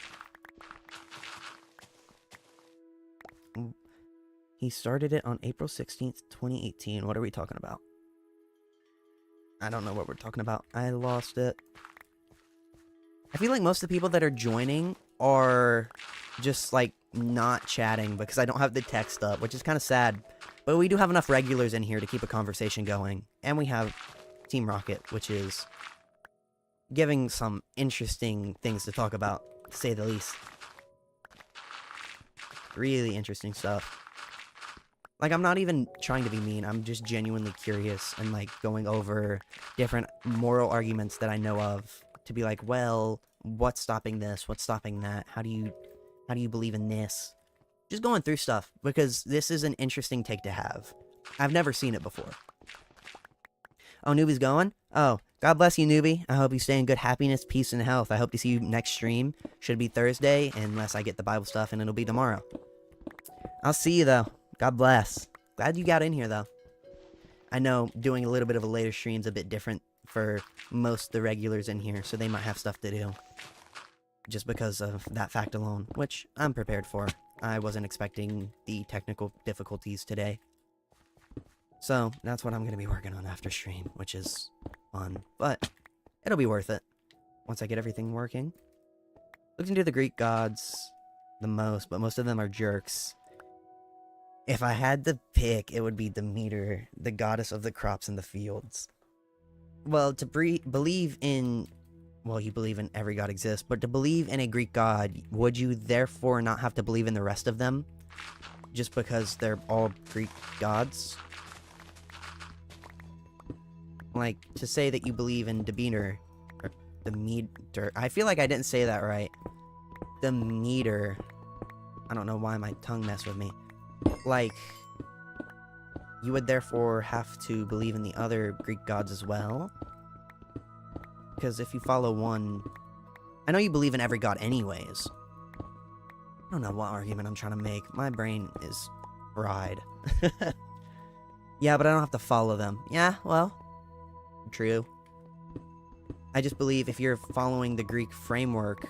He started it on April 16th, 2018. What are we talking about? I don't know what we're talking about. I lost it. I feel like most of the people that are joining are just like not chatting because I don't have the text up, which is kind of sad. But we do have enough regulars in here to keep a conversation going. And we have Team Rocket, which is giving some interesting things to talk about, to say the least. Really interesting stuff. Like, I'm not even trying to be mean. I'm just genuinely curious and, like, going over different moral arguments that I know of to be like, well, what's stopping this? What's stopping that? How do you believe in this? Just going through stuff, because this is an interesting take to have. I've never seen it before. Oh, Newbie's going? Oh, God bless you, Newbie. I hope you stay in good happiness, peace, and health. I hope to see you next stream. Should be Thursday, unless I get the Bible stuff, and it'll be tomorrow. I'll see you, though. God bless. Glad you got in here, though. I know doing a little bit of a later stream's a bit different for most of the regulars in here, so they might have stuff to do. Just because of that fact alone, which I'm prepared for. I wasn't expecting the technical difficulties today. So, that's what I'm going to be working on after stream, which is fun. But, it'll be worth it. Once I get everything working. Looked into the Greek gods the most, but most of them are jerks. If I had to pick, it would be Demeter, the goddess of the crops and the fields. Well, to believe in... Well, you believe in every god exists, but to believe in a Greek god, would you therefore not have to believe in the rest of them? Just because they're all Greek gods? Like, to say that you believe in Demeter, or Demeter, I feel like I didn't say that right. Demeter. I don't know why my tongue messed with me. Like, you would therefore have to believe in the other Greek gods as well? Because if you follow one... I know you believe in every god anyways. I don't know what argument I'm trying to make. My brain is fried. Yeah, but I don't have to follow them. Yeah, well, true. I just believe if you're following the Greek framework,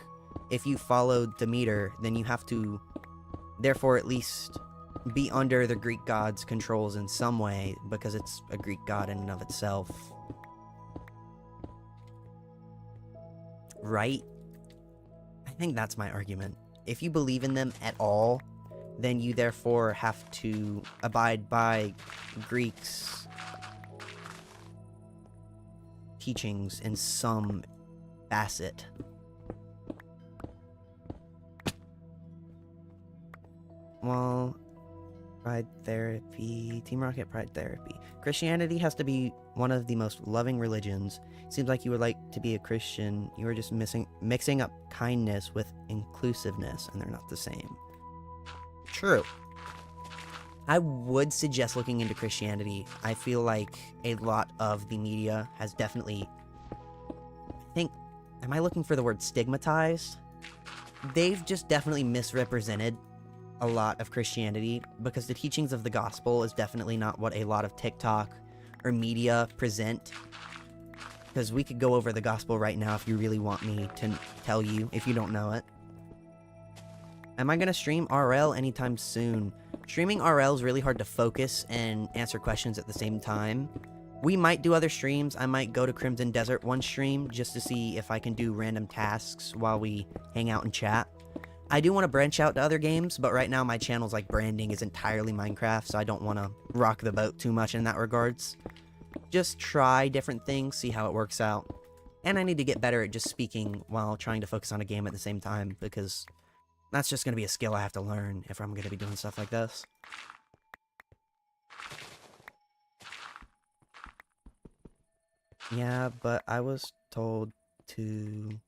if you follow Demeter, then you have to, therefore, at least be under the Greek god's controls in some way, because it's a Greek god in and of itself. Right? I think that's my argument. If you believe in them at all, then you therefore have to abide by Greeks' teachings in some facet. Well, Pride Therapy, Team Rocket Pride Therapy. Christianity has to be one of the most loving religions. Seems like you would like to be a Christian. You are just mixing up kindness with inclusiveness, and they're not the same. True. I would suggest looking into Christianity. I feel like a lot of the media has definitely... Am I looking for the word stigmatized? They've just definitely misrepresented a lot of Christianity, because the teachings of the gospel is definitely not what a lot of TikTok or media present. Because we could go over the gospel right now if you really want me to tell you, if you don't know it. Am I going to stream RL anytime soon? Streaming RL is really hard to focus and answer questions at the same time. We might do other streams. I might go to Crimson Desert one stream just to see if I can do random tasks while we hang out and chat. I do want to branch out to other games, but right now my channel's like branding is entirely Minecraft, so I don't want to rock the boat too much in that regards. Just try different things, see how it works out. And I need to get better at just speaking while trying to focus on a game at the same time, because that's just going to be a skill I have to learn if I'm going to be doing stuff like this. Yeah, but I was told to...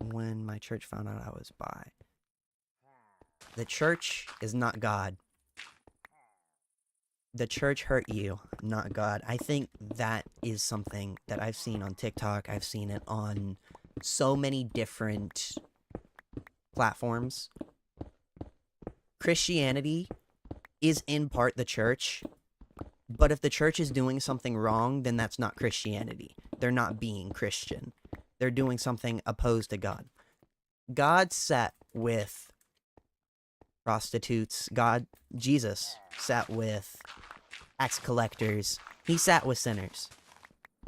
when my church found out I was bi. The church is not God. The church hurt you, not God. I think that is something that I've seen on TikTok. I've seen it on so many different platforms. Christianity is in part the church, but if the church is doing something wrong, then that's not Christianity. They're not being Christian. They're doing something opposed to God. God sat with prostitutes. Jesus sat with tax collectors. He sat with sinners.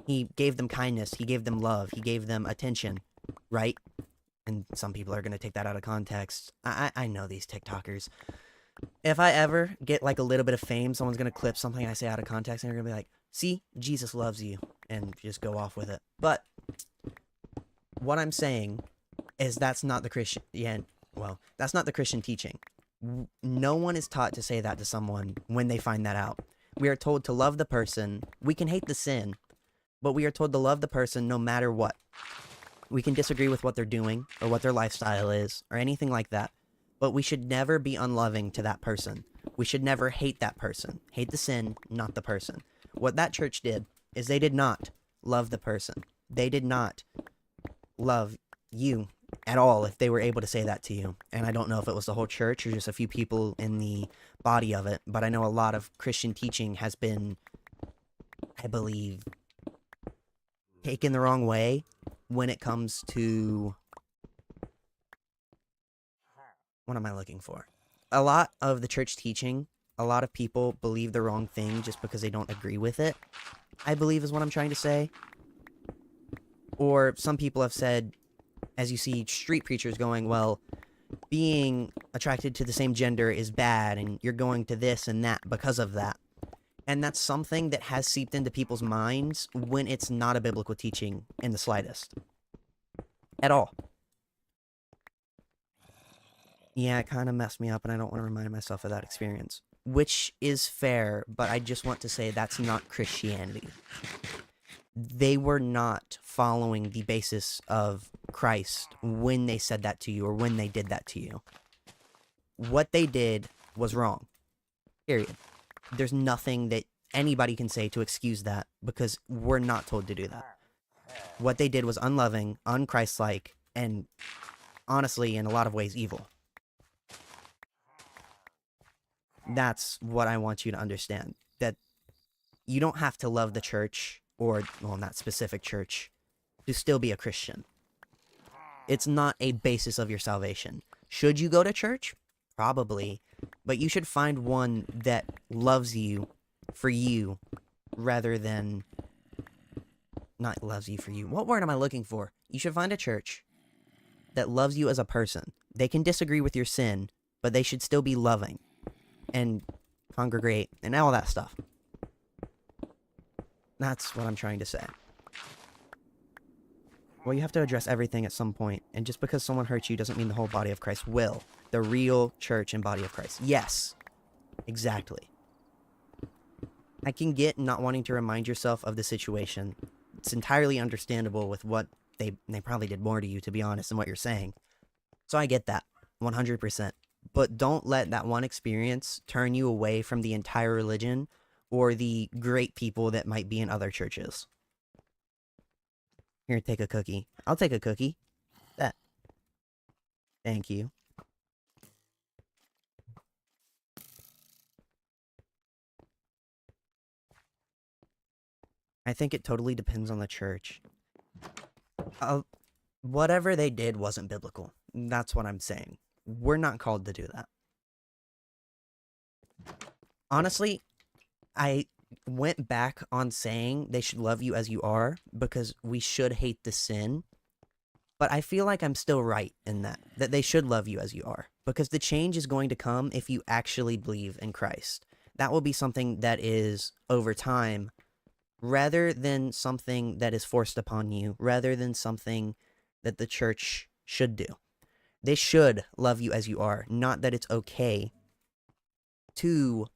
He gave them kindness. He gave them love. He gave them attention. Right? and some people are going to take that out of context. I know these TikTokers. If I ever get like a little bit of fame, someone's going to clip something I say out of context, and they're going to be like, see, Jesus loves you, and just go off with it. But what I'm saying is that's not the Christian, that's not the Christian teaching. No one is taught to say that to someone when they find that out. We are told to love the person. We can hate the sin, but we are told to love the person no matter what. We can disagree with what they're doing or what their lifestyle is or anything like that, but we should never be unloving to that person. We should never hate that person. Hate the sin, not the person. What that church did is they did not love the person. They did not love you at all if they were able to say that to you. And I don't know if it was the whole church or just a few people in the body of it, but I know a lot of Christian teaching has been, I believe, taken the wrong way when it comes to, what am I looking for? A lot of the church teaching, a lot of people believe the wrong thing just because they don't agree with it, I believe is what I'm trying to say. Or some people have said, as you see street preachers going, well, being attracted to the same gender is bad, and you're going to this and that because of that. And that's something that has seeped into people's minds when it's not a biblical teaching in the slightest. At all. Yeah, it kind of messed me up, and I don't want to remind myself of that experience. Which is fair, but I just want to say that's not Christianity. They were not following the basis of Christ when they said that to you or when they did that to you. What they did was wrong. Period. There's nothing that anybody can say to excuse that because we're not told to do that. What they did was unloving, unchristlike, and honestly, in a lot of ways, evil. That's what I want you to understand. That you don't have to love the church, or, well, not specific church, to still be a Christian. It's not a basis of your salvation. Should you go to church? Probably. But you should find one that loves you for you rather than not loves you for you. What word am I looking for? You should find a church that loves you as a person. They can disagree with your sin, but they should still be loving and congregate and all that stuff. That's what I'm trying to say. Well, you have to address everything at some point, and just because someone hurts you doesn't mean the whole body of Christ will. The real church and body of Christ. Yes, exactly. I can get not wanting to remind yourself of the situation. It's entirely understandable with what they probably did more to you, to be honest, than what you're saying. So I get that, 100%. But don't let that one experience turn you away from the entire religion or the great people that might be in other churches. Here, take a cookie. I'll take a cookie. That. Thank you. I think it totally depends on the church. Whatever they did wasn't biblical. That's what I'm saying. We're not called to do that. Honestly, I went back on saying they should love you as you are because we should hate the sin. But I feel like I'm still right in that they should love you as you are, because the change is going to come if you actually believe in Christ. That will be something that is over time, rather than something that is forced upon you, rather than something that the church should do. They should love you as you are, not that it's okay to,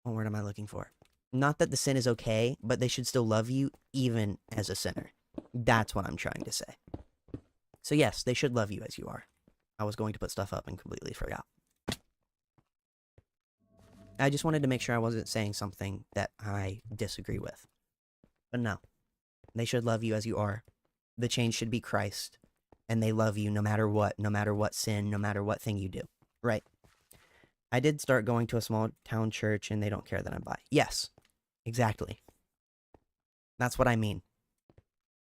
what word am I looking for? Not that the sin is okay, but they should still love you even as a sinner. That's what I'm trying to say. So yes, they should love you as you are. I was going to put stuff up and completely forgot. I just wanted to make sure I wasn't saying something that I disagree with. But no, they should love you as you are. The change should be Christ, and they love you no matter what sin, no matter what thing you do. Right? I did start going to a small town church, and they don't care that I'm bi. Yes, exactly. That's what I mean.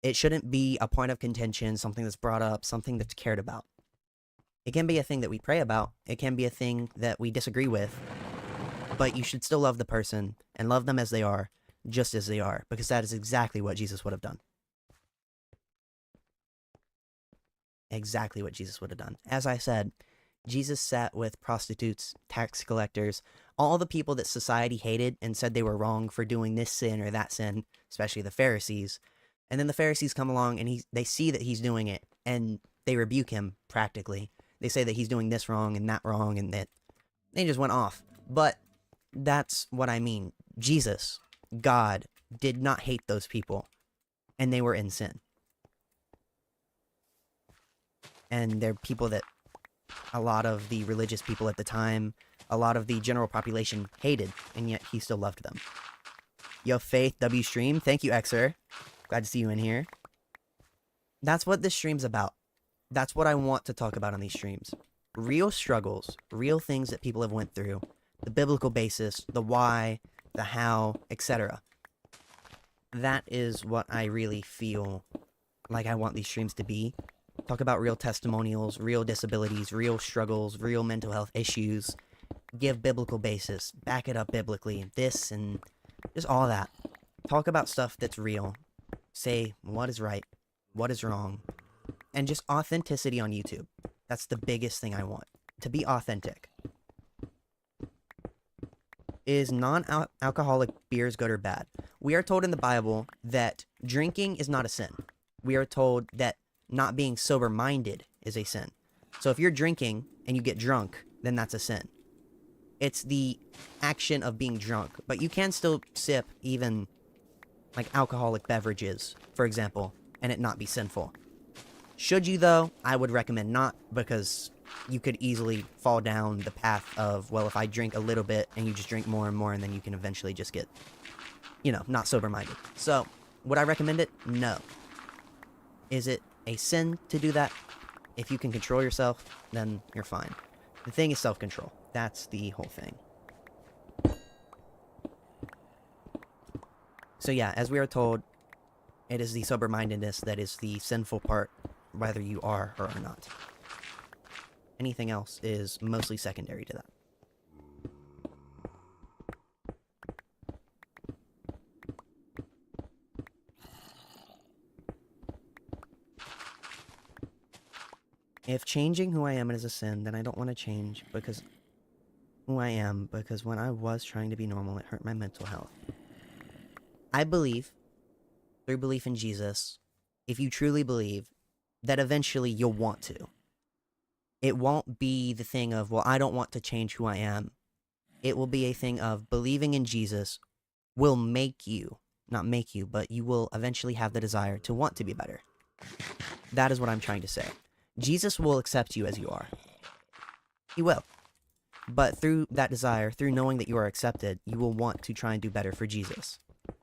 It shouldn't be a point of contention, something that's brought up, something that's cared about. It can be a thing that we pray about. It can be a thing that we disagree with. But you should still love the person and love them as they are, just as they are, because that is exactly what Jesus would have done. exactly what Jesus would have done. As I said, Jesus sat with prostitutes, tax collectors, all the people that society hated and said they were wrong for doing this sin or that sin, especially the Pharisees. And then the Pharisees come along and they see that he's doing it and they rebuke him practically. They say that he's doing this wrong and that wrong and that they just went off. But that's what I mean. Jesus, God, did not hate those people and they were in sin. And they're people that a lot of the religious people at the time, a lot of the general population hated, and yet he still loved them. Yo, Faith, W Stream, thank you, Xer. Glad to see you in here. That's what this stream's about. That's what I want to talk about on these streams. Real struggles, real things that people have went through, the biblical basis, the why, the how, etc. That is what I really feel like I want these streams to be. Talk about real testimonials, real disabilities, real struggles, real mental health issues. Give biblical basis, back it up biblically, this and just all that. Talk about stuff that's real. Say what is right, what is wrong, and just authenticity on YouTube. That's the biggest thing I want. To be authentic. Is non-alcoholic beers good or bad? We are told in the Bible that drinking is not a sin. We are told that not being sober-minded is a sin. So if you're drinking and you get drunk, then that's a sin. It's the action of being drunk. But you can still sip even like alcoholic beverages, for example, and it not be sinful. Should you though? I would recommend not, because you could easily fall down the path of, well, if I drink a little bit and you just drink more and more, and then you can eventually just get, not sober-minded. So, would I recommend it? No. Is it a sin to do that? If you can control yourself, then you're fine. The thing is self-control. That's the whole thing. So yeah, as we are told, it is the sober-mindedness that is the sinful part, whether you are or are not. Anything else is mostly secondary to that. If changing who I am is a sin, then I don't want to change because who I am, because when I was trying to be normal, it hurt my mental health. I believe, through belief in Jesus, if you truly believe, that eventually you'll want to. It won't be the thing of, well, I don't want to change who I am. It will be a thing of believing in Jesus will make you, not make you, but you will eventually have the desire to want to be better. That is what I'm trying to say. Jesus will accept you as you are. He will. But through that desire, through knowing that you are accepted, you will want to try and do better for Jesus.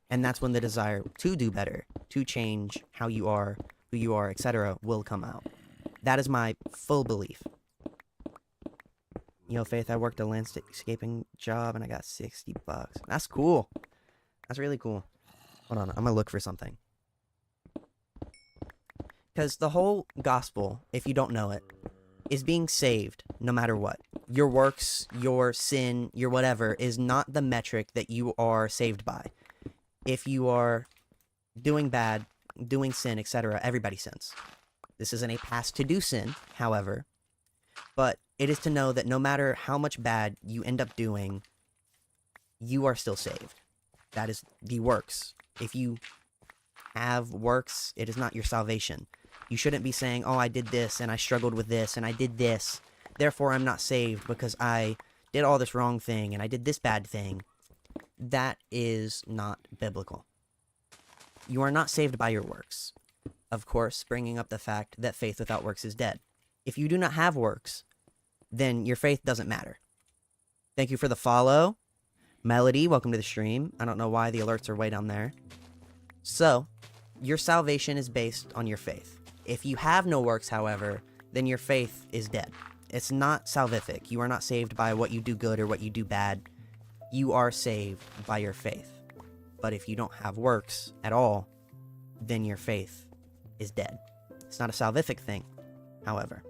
And that's when the desire to do better, to change how you are, who you are, etc., will come out. That is my full belief. Yo, Faith, I worked a landscaping job and I got $60. That's cool. That's really cool. Hold on, I'm gonna look for something. Because the whole gospel, if you don't know it, is being saved no matter what. Your works, your sin, your whatever is not the metric that you are saved by. If you are doing bad, doing sin, etc., everybody sins. This isn't a pass to do sin, however, but it is to know that no matter how much bad you end up doing, you are still saved. That is the works. If you have works, it is not your salvation. You shouldn't be saying, oh, I did this, and I struggled with this, and I did this, therefore I'm not saved because I did all this wrong thing, and I did this bad thing. That is not biblical. You are not saved by your works. Of course, bringing up the fact that faith without works is dead. If you do not have works, then your faith doesn't matter. Thank you for the follow. Melody, welcome to the stream. I don't know why the alerts are way down there. So, your salvation is based on your faith. If you have no works, however, then your faith is dead. It's not salvific. You are not saved by what you do good or what you do bad. You are saved by your faith. But if you don't have works at all, then your faith is dead. It's not a salvific thing, however.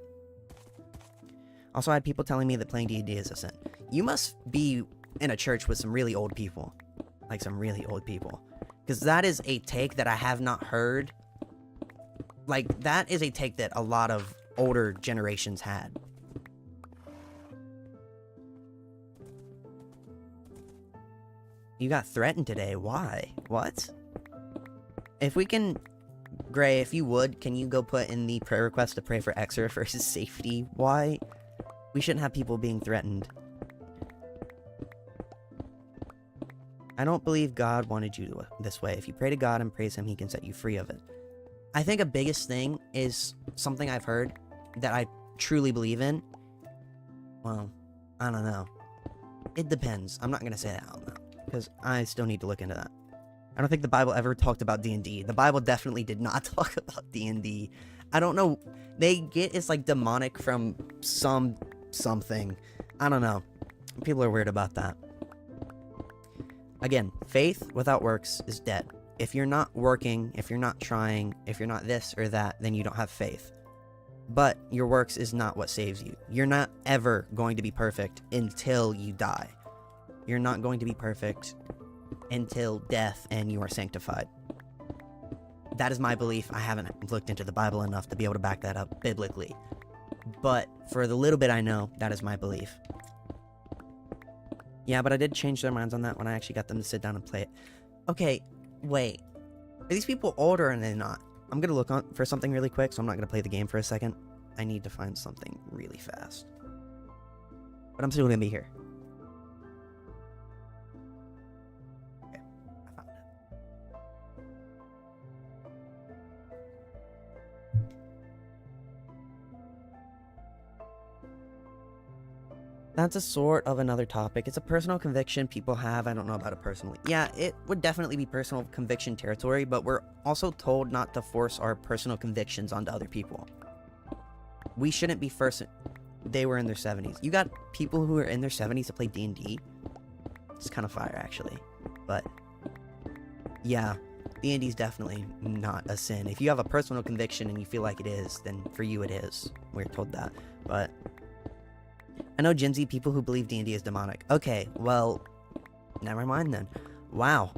Also, I had people telling me that playing D&D is a sin. You must be in a church with some really old people. Like some really old people. Because that is a take that I have not heard. Like, that is a take that a lot of older generations had. You got threatened today. Why? What? If we can... Gray, if you would, can you go put in the prayer request to pray for Xer for his safety? Why? We shouldn't have people being threatened. I don't believe God wanted you this way. If you pray to God and praise him, he can set you free of it. I think a biggest thing is something I've heard that I truly believe in. Well, I don't know. It depends. I'm not going to say that out loud, because I still need to look into that. I don't think the Bible ever talked about D&D. The Bible definitely did not talk about D&D. I don't know. They get it's like demonic from something. I don't know. People are weird about that. Again, faith without works is dead. If you're not working, if you're not trying, if you're not this or that, then you don't have faith. But your works is not what saves you. You're not ever going to be perfect until you die. You're not going to be perfect until death and you are sanctified. That is my belief. I haven't looked into the Bible enough to be able to back that up biblically. But for the little bit I know, that is my belief. Yeah, but I did change their minds on that when I actually got them to sit down and play it. Okay, wait. Are these people older or are they not? I'm going to look for something really quick, so I'm not going to play the game for a second. I need to find something really fast. But I'm still going to be here. Okay, I found it. That's a sort of another topic. It's a personal conviction people have. I don't know about it personally. Yeah, it would definitely be personal conviction territory, but we're also told not to force our personal convictions onto other people. We shouldn't be first. They were in their 70s. You got people who are in their 70s to play D&D. It's kind of fire, actually. But, yeah, D&D is definitely not a sin. If you have a personal conviction and you feel like it is, then for you it is. We're told that. But I know Gen Z people who believe D&D is demonic. Okay, well, never mind then. Wow.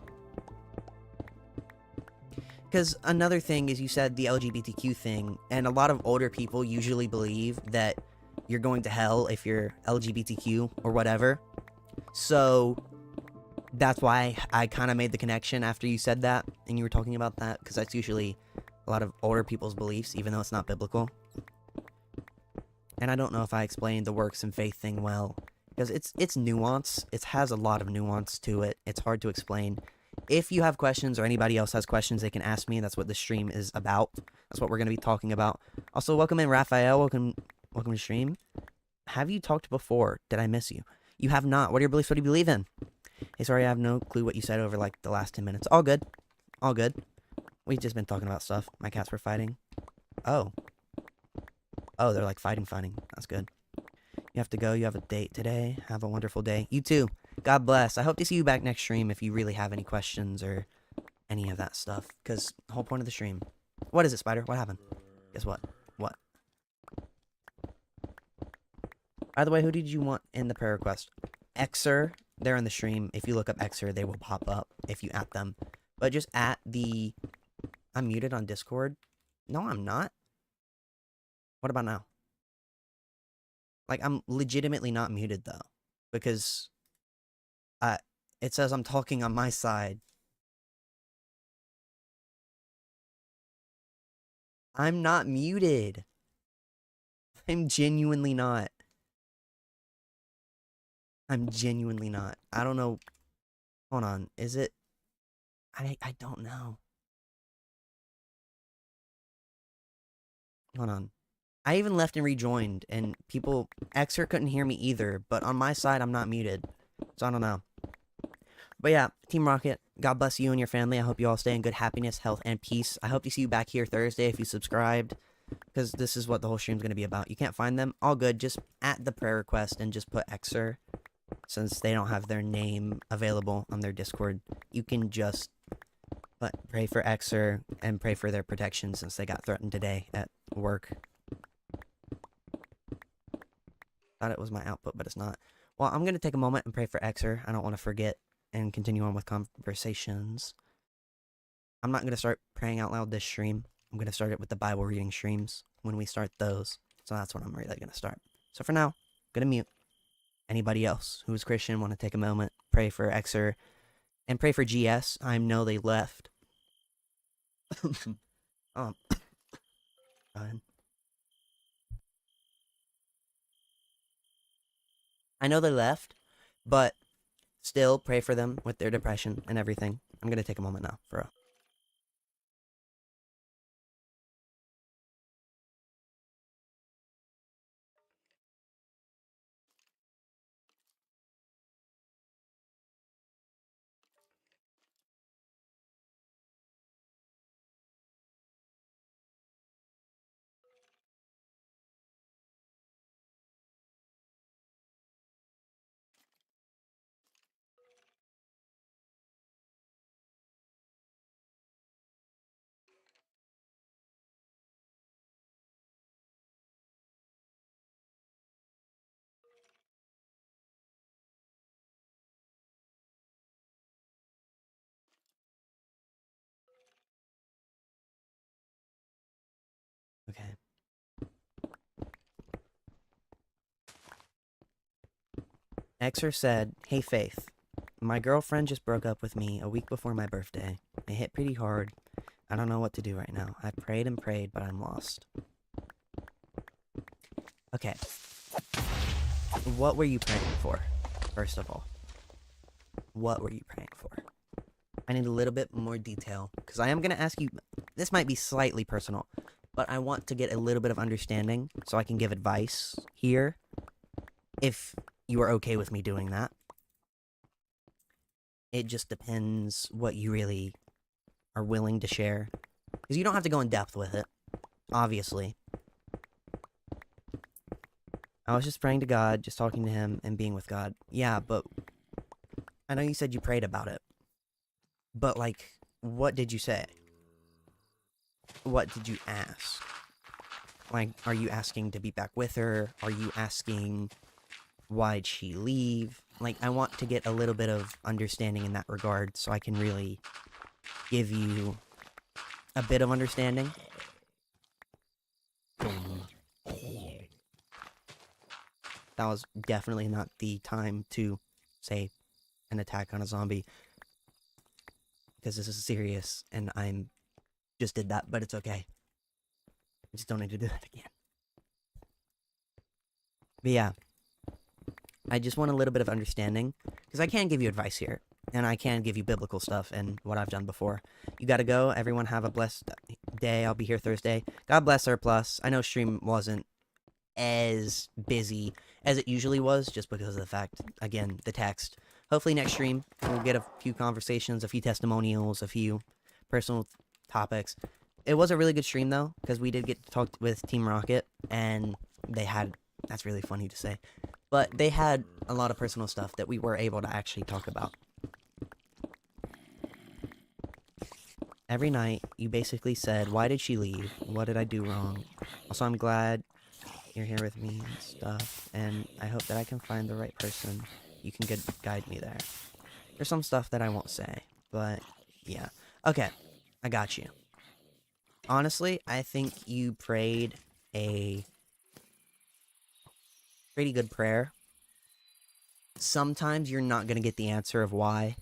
Because another thing is you said the LGBTQ thing, and a lot of older people usually believe that you're going to hell if you're LGBTQ or whatever. So that's why I kind of made the connection after you said that and you were talking about that, because that's usually a lot of older people's beliefs, even though it's not biblical. And I don't know if I explained the works and faith thing well, because it's nuance. It has a lot of nuance to it. It's hard to explain. If you have questions or anybody else has questions, they can ask me. That's what the stream is about. That's what we're going to be talking about. Also, welcome in, Raphael. Welcome to stream. Have you talked before? Did I miss you? You have not. What are your beliefs? What do you believe in? Hey, sorry, I have no clue what you said over, like, the last 10 minutes. All good. All good. We've just been talking about stuff. My cats were fighting. Oh. Oh, they're like fighting. That's good. You have to go. You have a date today. Have a wonderful day. You too. God bless. I hope to see you back next stream if you really have any questions or any of that stuff. Because the whole point of the stream. What is it, Spider? What happened? Guess what? What? By the way, who did you want in the prayer request? Xer. They're in the stream. If you look up Xer, they will pop up if you at them. But just at the... I'm muted on Discord? No, I'm not. What about now? Like, I'm legitimately not muted, though. Because it says I'm talking on my side. I'm not muted. I'm genuinely not. I'm genuinely not. I don't know. Hold on. Is it? I don't know. Hold on. I even left and rejoined, and people... Xer couldn't hear me either, but on my side, I'm not muted. So I don't know. But yeah, Team Rocket, God bless you and your family. I hope you all stay in good happiness, health, and peace. I hope to see you back here Thursday if you subscribed, because this is what the whole stream's going to be about. You can't find them? All good. Just at the prayer request and just put Xer, since they don't have their name available on their Discord. You can just pray for Xer and pray for their protection since they got threatened today at work. Thought it was my output, but it's not. Well, I'm going to take a moment and pray for Xer. I don't want to forget and continue on with conversations. I'm not going to start praying out loud this stream. I'm going to start it with the Bible reading streams when we start those. So that's when I'm really going to start. So for now, I'm going to mute. Anybody else who's Christian want to take a moment, pray for Xer, and pray for GS. I know they left. Go ahead. I know they left, but still pray for them with their depression and everything. I'm going to take a moment now for Okay. Xer said, "Hey Faith, my girlfriend just broke up with me a week before my birthday. It hit pretty hard. I don't know what to do right now. I prayed and prayed, but I'm lost." Okay. What were you praying for, first of all? What were you praying for? I need a little bit more detail, because I am going to ask you, this might be slightly personal, but I want to get a little bit of understanding so I can give advice here, if you are okay with me doing that. It just depends what you really are willing to share, because you don't have to go in depth with it, obviously. I was just praying to God, just talking to him and being with God. Yeah, but I know you said you prayed about it. But, like, what did you say? What did you ask? Like, are you asking to be back with her? Are you asking why'd she leave? Like, I want to get a little bit of understanding in that regard so I can really give you a bit of understanding. That was definitely not the time to say an attack on a zombie, because this is serious and I'm just did that, but it's okay. I just don't need to do that again. But yeah, I just want a little bit of understanding, because I can give you advice here, and I can give you biblical stuff and what I've done before. You gotta go. Everyone have a blessed day. I'll be here Thursday. God bless our plus. I know stream wasn't as busy as it usually was, just because of the fact, again, the text. Hopefully next stream we'll get a few conversations, a few testimonials, a few personal topics. It was a really good stream though, because we did get to talk with Team Rocket, and they had, that's really funny to say, but they had a lot of personal stuff that we were able to actually talk about. Every night, you basically said, why did she leave? What did I do wrong? Also, I'm glad you're here with me and stuff, and I hope that I can find the right person. You can guide me there. There's some stuff that I won't say, but yeah. Okay, I got you. Honestly, I think you prayed a pretty good prayer. Sometimes you're not going to get the answer of why.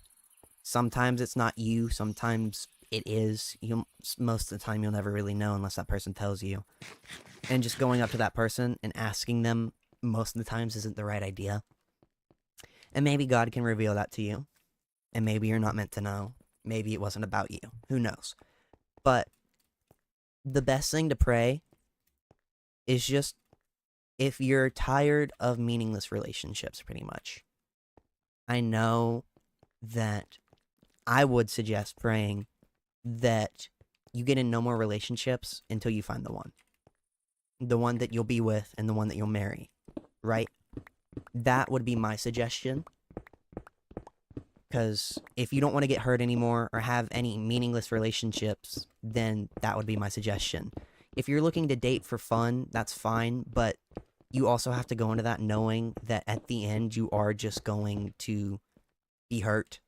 Sometimes it's not you. Sometimes it is. Most of the time, you'll never really know unless that person tells you. And just going up to that person and asking them most of the times isn't the right idea. And maybe God can reveal that to you. And maybe you're not meant to know. Maybe it wasn't about you. Who knows? But the best thing to pray is just, if you're tired of meaningless relationships, pretty much. I know that I would suggest praying that you get in no more relationships until you find the one. The one that you'll be with and the one that you'll marry, right? That would be my suggestion. Because if you don't want to get hurt anymore or have any meaningless relationships, then that would be my suggestion. If you're looking to date for fun, that's fine, but you also have to go into that knowing that at the end you are just going to be hurt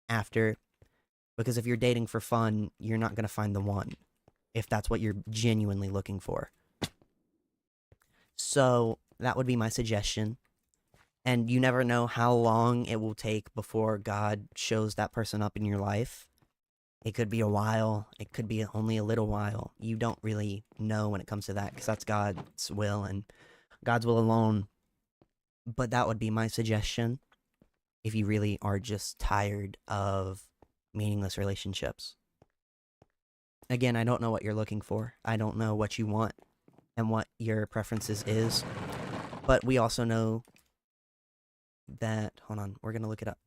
after. Because if you're dating for fun, you're not going to find the one, if that's what you're genuinely looking for. So that would be my suggestion. And you never know how long it will take before God shows that person up in your life. It could be a while. It could be only a little while. You don't really know when it comes to that because that's God's will and God's will alone. But that would be my suggestion if you really are just tired of meaningless relationships. Again, I don't know what you're looking for. I don't know what you want and what your preferences is. But we also know that, hold on, we're going to look it up.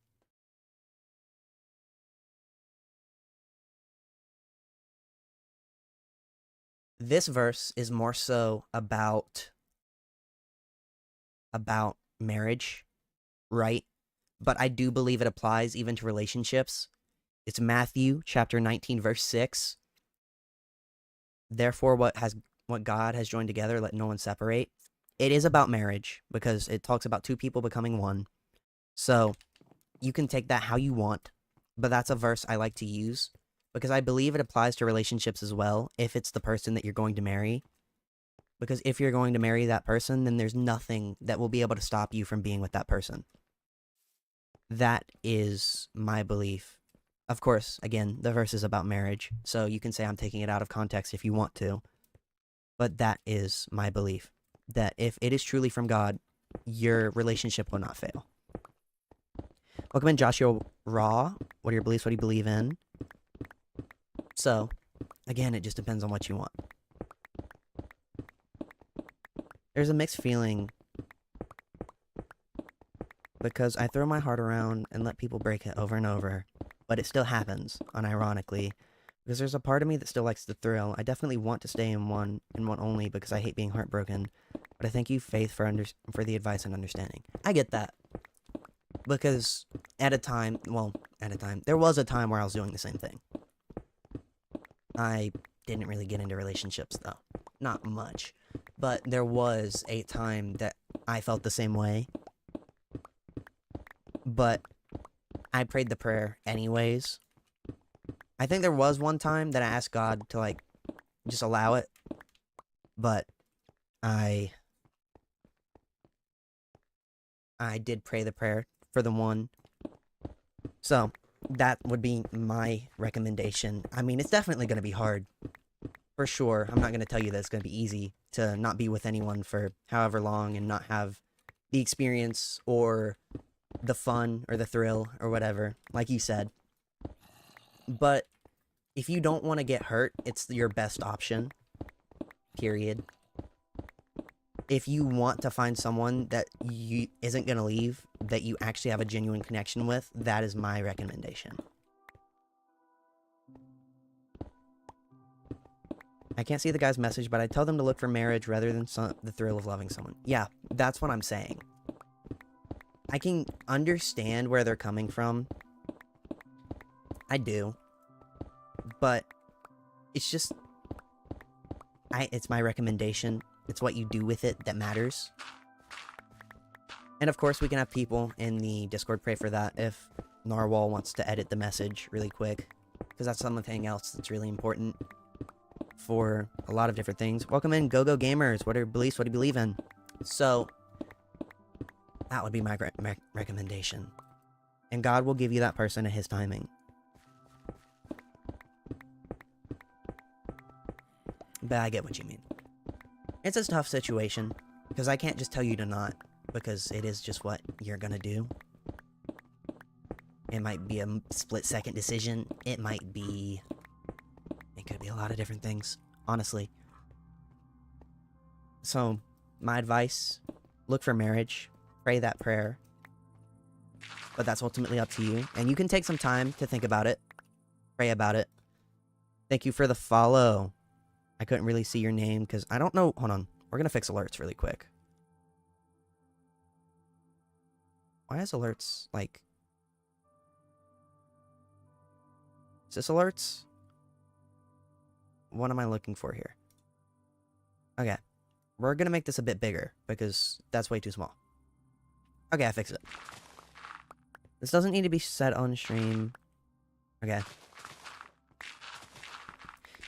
This verse is more so about marriage, right? But I do believe it applies even to relationships. It's Matthew chapter 19, verse 6. Therefore, what God has joined together, let no one separate. It is about marriage because it talks about two people becoming one. So you can take that how you want, but that's a verse I like to use because I believe it applies to relationships as well if it's the person that you're going to marry. Because if you're going to marry that person, then there's nothing that will be able to stop you from being with that person. That is my belief. Of course, again, the verse is about marriage, so you can say I'm taking it out of context if you want to. But that is my belief, that if it is truly from God, your relationship will not fail. Welcome in, Joshua Raw. What are your beliefs? What do you believe in? So, again, it just depends on what you want. There's a mixed feeling because I throw my heart around and let people break it over and over, but it still happens, unironically, because there's a part of me that still likes the thrill. I definitely want to stay in one only because I hate being heartbroken, but I thank you, Faith, for the advice and understanding. I get that, because there was a time where I was doing the same thing. I didn't really get into relationships, though. Not much. But there was a time that I felt the same way. But I prayed the prayer anyways. I think there was one time that I asked God to, just allow it. But I did pray the prayer for the one. So, that would be my recommendation. I mean, it's definitely going to be hard. For sure. I'm not going to tell you that it's going to be easy to not be with anyone for however long and not have the experience or the fun or the thrill or whatever, like you said. But if you don't want to get hurt, it's your best option, period. If you want to find someone that isn't going to leave, that you actually have a genuine connection with, that is my recommendation. I can't see the guy's message, but I tell them to look for marriage rather than the thrill of loving someone. Yeah, that's what I'm saying. I can understand where they're coming from. I do. But it's just... it's my recommendation. It's what you do with it that matters. And of course, we can have people in the Discord pray for that if Narwhal wants to edit the message really quick. Because that's something else that's really important for a lot of different things. Welcome in, Go Gamers. What are your beliefs? What do you believe in? So, that would be my recommendation. And God will give you that person at His timing. But I get what you mean. It's a tough situation, because I can't just tell you to not, because it is just what you're gonna do. It might be a split-second decision. It could be a lot of different things, honestly. So, my advice, look for marriage, pray that prayer, but that's ultimately up to you, and you can take some time to think about it, pray about it. Thank you for the follow. I couldn't really see your name, because I don't know, hold on, we're gonna fix alerts really quick. Why is alerts, is this alerts? What am I looking for here? Okay. We're gonna make this a bit bigger, because that's way too small. Okay, I fixed it. This doesn't need to be set on stream. Okay.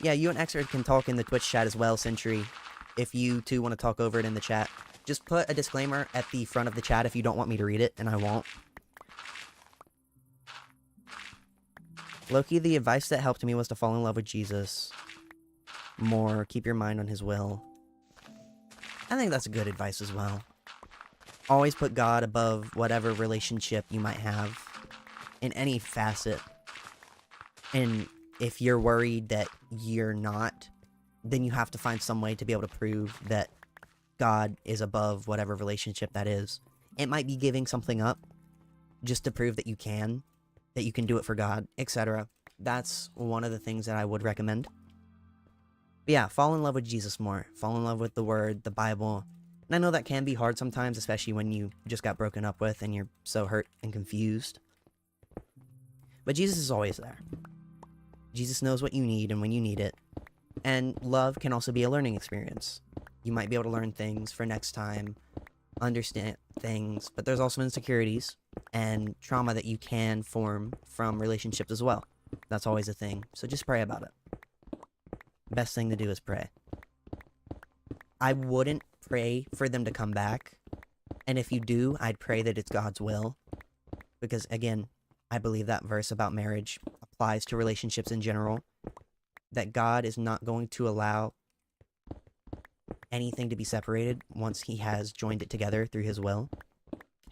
Yeah, you and Xrd can talk in the Twitch chat as well, Sentry. if you two want to talk over it in the chat, just put a disclaimer at the front of the chat if you don't want me to read it, and I won't. Loki, the advice that helped me was to fall in love with Jesus more. Keep your mind on his will. I think that's good advice as well. Always put God above whatever relationship you might have in any facet. And if you're worried that you're not, then you have to find some way to be able to prove that God is above whatever relationship that is. It might be giving something up just to prove that you can do it for God, etc. That's one of the things that I would recommend. But yeah, fall in love with Jesus more. Fall in love with the Word, the Bible. And I know that can be hard sometimes, especially when you just got broken up with and you're so hurt and confused. But Jesus is always there. Jesus knows what you need and when you need it. And love can also be a learning experience. You might be able to learn things for next time, understand things, but there's also insecurities and trauma that you can form from relationships as well. That's always a thing. So just pray about it. Best thing to do is pray. I wouldn't pray for them to come back. And if you do, I'd pray that it's God's will. Because again, I believe that verse about marriage applies to relationships in general. That God is not going to allow anything to be separated once he has joined it together through his will.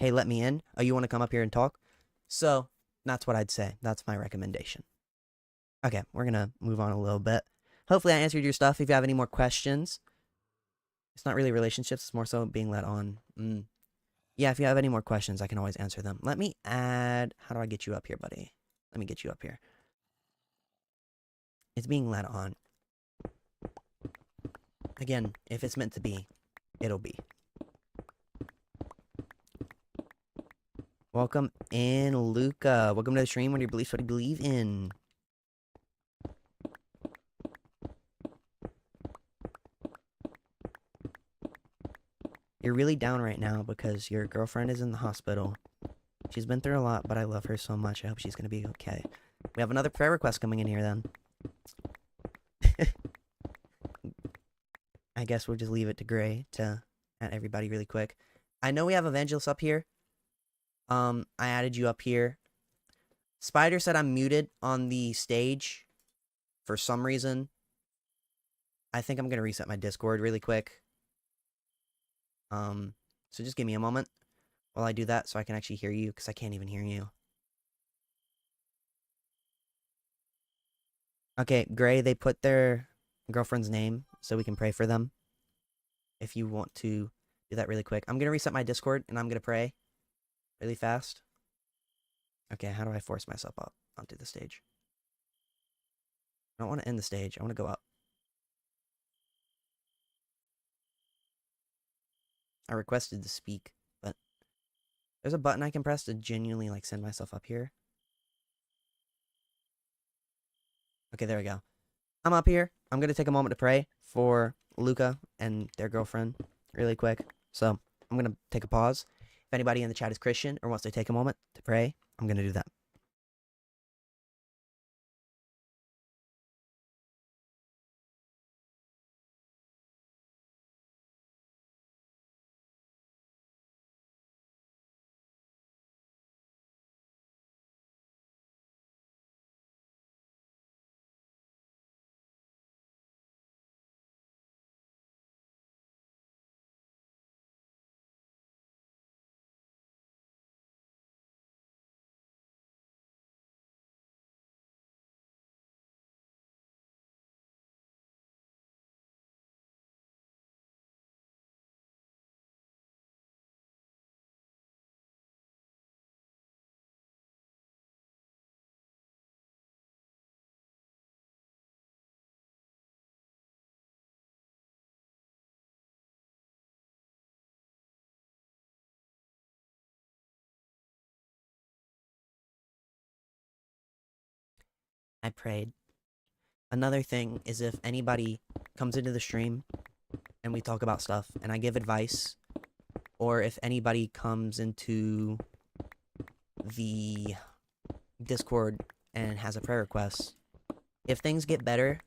Hey, let me in. Oh, you want to come up here and talk? So, that's what I'd say. That's my recommendation. Okay, we're going to move on a little bit. Hopefully I answered your stuff. If you have any more questions, it's not really relationships. It's more so being led on. Yeah, if you have any more questions, I can always answer them. Let me add... How do I get you up here, buddy? Let me get you up here. It's being led on. Again, if it's meant to be, it'll be. Welcome in, Luca. Welcome to the stream. What are your beliefs? What do you believe in? You're really down right now because your girlfriend is in the hospital. She's been through a lot, but I love her so much. I hope she's going to be okay. We have another prayer request coming in here then. I guess we'll just leave it to Gray to add everybody really quick. I know we have Evangelist up here. I added you up here. Spider said I'm muted on the stage for some reason. I think I'm going to reset my Discord really quick. So just give me a moment while I do that so I can actually hear you, because I can't even hear you. Okay, Gray, they put their girlfriend's name so we can pray for them. If you want to do that really quick. I'm going to reset my Discord and I'm going to pray really fast. Okay, how do I force myself up onto the stage? I don't want to end the stage. I want to go up. I requested to speak, but there's a button I can press to genuinely like send myself up here. Okay, there we go. I'm up here. I'm going to take a moment to pray for Luca and their girlfriend really quick. So I'm going to take a pause. If anybody in the chat is Christian or wants to take a moment to pray, I'm going to do that. I prayed. Another thing is if anybody comes into the stream and we talk about stuff and I give advice, or if anybody comes into the Discord and has a prayer request, if things get better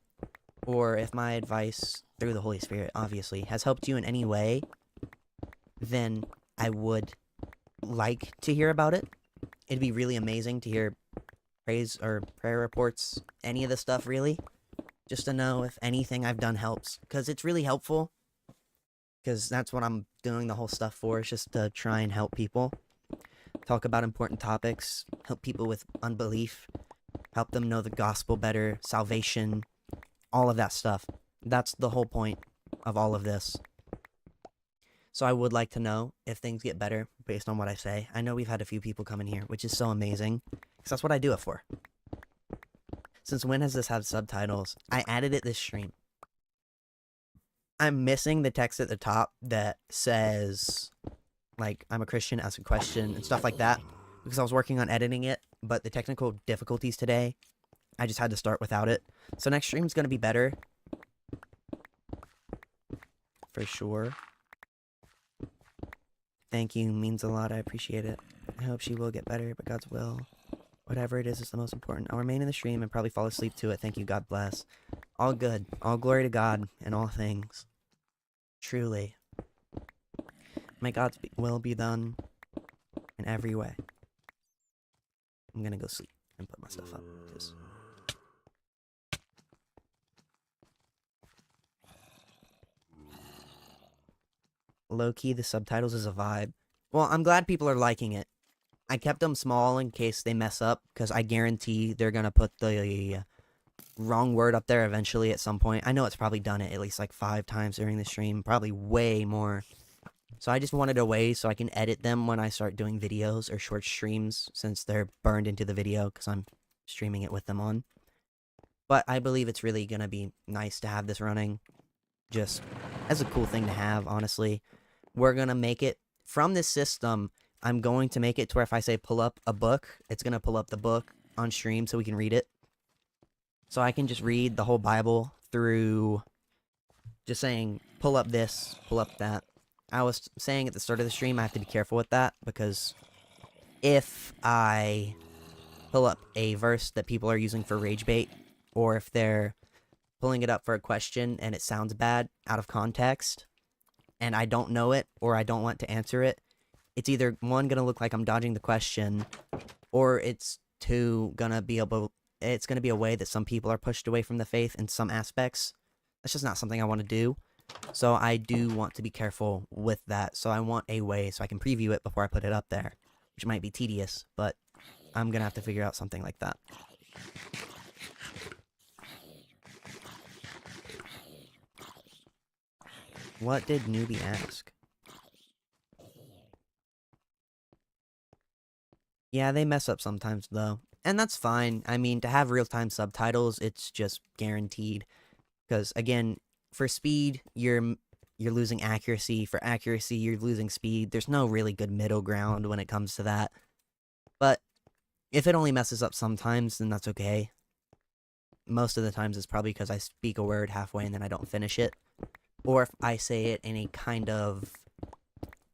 or if my advice through the Holy Spirit, obviously, has helped you in any way, then I would like to hear about it. It'd be really amazing to hear praise or prayer reports, any of the stuff, really. Just to know if anything I've done helps. Because it's really helpful. Because that's what I'm doing the whole stuff for, is just to try and help people. Talk about important topics. Help people with unbelief. Help them know the gospel better. Salvation. All of that stuff. That's the whole point of all of this. So I would like to know if things get better based on what I say. I know we've had a few people come in here, which is so amazing. Because that's what I do it for. Since when has this had subtitles? I added it this stream. I'm missing the text at the top that says, like, I'm a Christian, ask a question, and stuff like that. Because I was working on editing it, but the technical difficulties today, I just had to start without it. So next stream's going to be better. For sure. Thank you, means a lot, I appreciate it. I hope she will get better, but God's will. Whatever it is the most important. I'll remain in the stream and probably fall asleep to it. Thank you, God bless. All good. All glory to God in all things. Truly. May God's will be done in every way. I'm gonna go sleep and put my stuff up. Just... Low-key, the subtitles is a vibe. Well, I'm glad people are liking it. I kept them small in case they mess up, because I guarantee they're gonna put the wrong word up there eventually at some point. I know it's probably done it at least like 5 times during the stream, probably way more. So I just wanted a way so I can edit them when I start doing videos or short streams, since they're burned into the video because I'm streaming it with them on. But I believe it's really gonna be nice to have this running, just as a cool thing to have, honestly. We're gonna make it, from this system, I'm going to make it to where if I say pull up a book, it's gonna pull up the book on stream so we can read it. So I can just read the whole Bible through just saying, pull up this, pull up that. I was saying at the start of the stream, I have to be careful with that, because if I pull up a verse that people are using for rage bait, or if they're pulling it up for a question and it sounds bad out of context, and I don't know it, or I don't want to answer it, it's either, 1, gonna look like I'm dodging the question, or it's 2, gonna be it's gonna be a way that some people are pushed away from the faith in some aspects. That's just not something I want to do. So I do want to be careful with that. So I want a way so I can preview it before I put it up there, which might be tedious, but I'm gonna have to figure out something like that. What did newbie ask? Yeah, they mess up sometimes, though. And that's fine. I mean, to have real-time subtitles, it's just guaranteed. Because, again, for speed, you're losing accuracy. For accuracy, you're losing speed. There's no really good middle ground when it comes to that. But if it only messes up sometimes, then that's okay. Most of the times it's probably because I speak a word halfway and then I don't finish it. Or if I say it in a kind of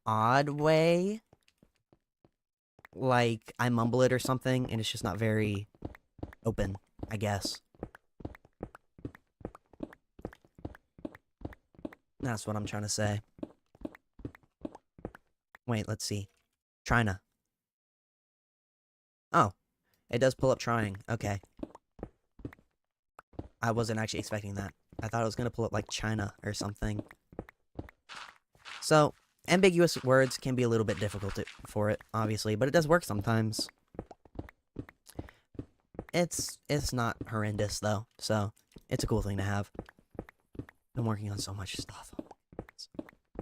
odd way, like I mumble it or something, and it's just not very open, I guess. That's what I'm trying to say. Wait, let's see. China. Oh, it does pull up trying. Okay. I wasn't actually expecting that. I thought it was going to pull up like China or something. So, ambiguous words can be a little bit difficult for it, obviously, but it does work sometimes. It's not horrendous, though, so it's a cool thing to have. I'm working on so much stuff.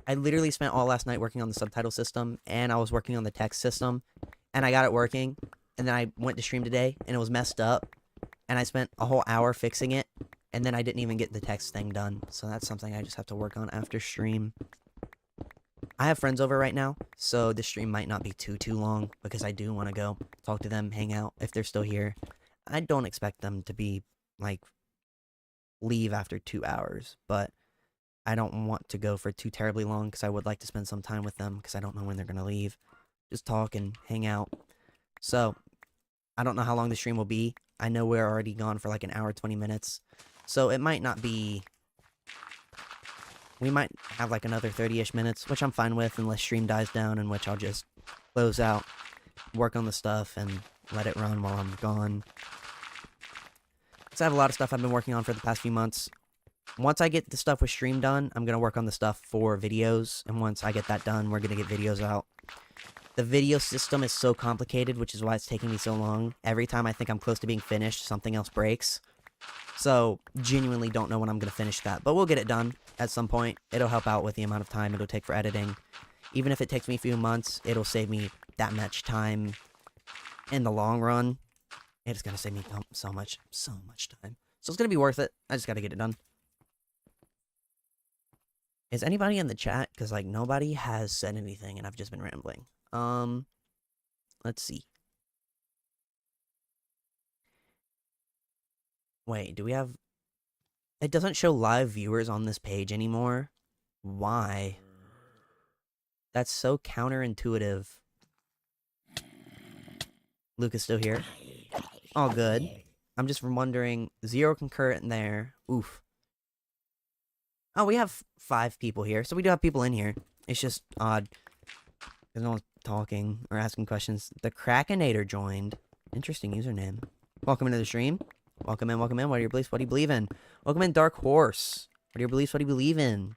I literally spent all last night working on the subtitle system, and I was working on the text system, and I got it working, and then I went to stream today, and it was messed up, and I spent a whole hour fixing it, and then I didn't even get the text thing done, so that's something I just have to work on after stream. I have friends over right now, so the stream might not be too long, because I do want to go talk to them, hang out, if they're still here. I don't expect them to be, like, leave after 2 hours, but I don't want to go for too terribly long, because I would like to spend some time with them, because I don't know when they're going to leave. Just talk and hang out. So, I don't know how long the stream will be. I know we're already gone for like an hour, 20 minutes. So it might not be... We might have like another 30-ish minutes, which I'm fine with, unless stream dies down, in which I'll just close out, work on the stuff, and let it run while I'm gone. Because I have a lot of stuff I've been working on for the past few months. Once I get the stuff with stream done, I'm going to work on the stuff for videos, and once I get that done, we're going to get videos out. The video system is so complicated, which is why it's taking me so long. Every time I think I'm close to being finished, something else breaks. So, genuinely don't know when I'm going to finish that. But we'll get it done at some point. It'll help out with the amount of time it'll take for editing. Even if it takes me a few months, it'll save me that much time in the long run. It's going to save me so much time. So it's going to be worth it. I just got to get it done. Is anybody in the chat? Because, like, nobody has said anything, and I've just been rambling. Let's see. Wait, do we have... It doesn't show live viewers on this page anymore. Why? That's so counterintuitive. Luke is still here. All good. I'm just wondering, 0 concurrent there. Oof. Oh, we have 5 people here, so we do have people in here. It's just odd. Because no one's talking or asking questions. The Krakenator joined. Interesting username. Welcome into the stream. Welcome in, welcome in. What are your beliefs? What do you believe in? Welcome in, Dark Horse. What are your beliefs? What do you believe in?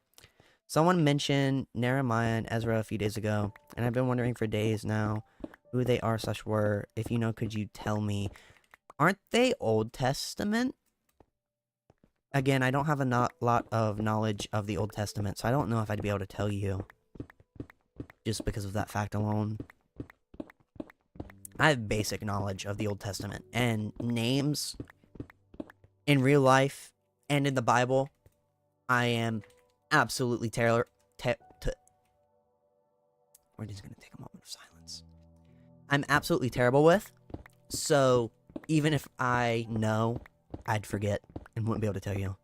Someone mentioned Nehemiah and Ezra a few days ago, and I've been wondering for days now who they are / were. If you know, could you tell me? Aren't they Old Testament? Again, I don't have a lot of knowledge of the Old Testament, so I don't know if I'd be able to tell you. Just because of that fact alone. I have basic knowledge of the Old Testament, and names in real life and in the Bible, I am absolutely We're just going to take a moment of silence. I'm absolutely terrible with, so even if I know, I'd forget and wouldn't be able to tell you.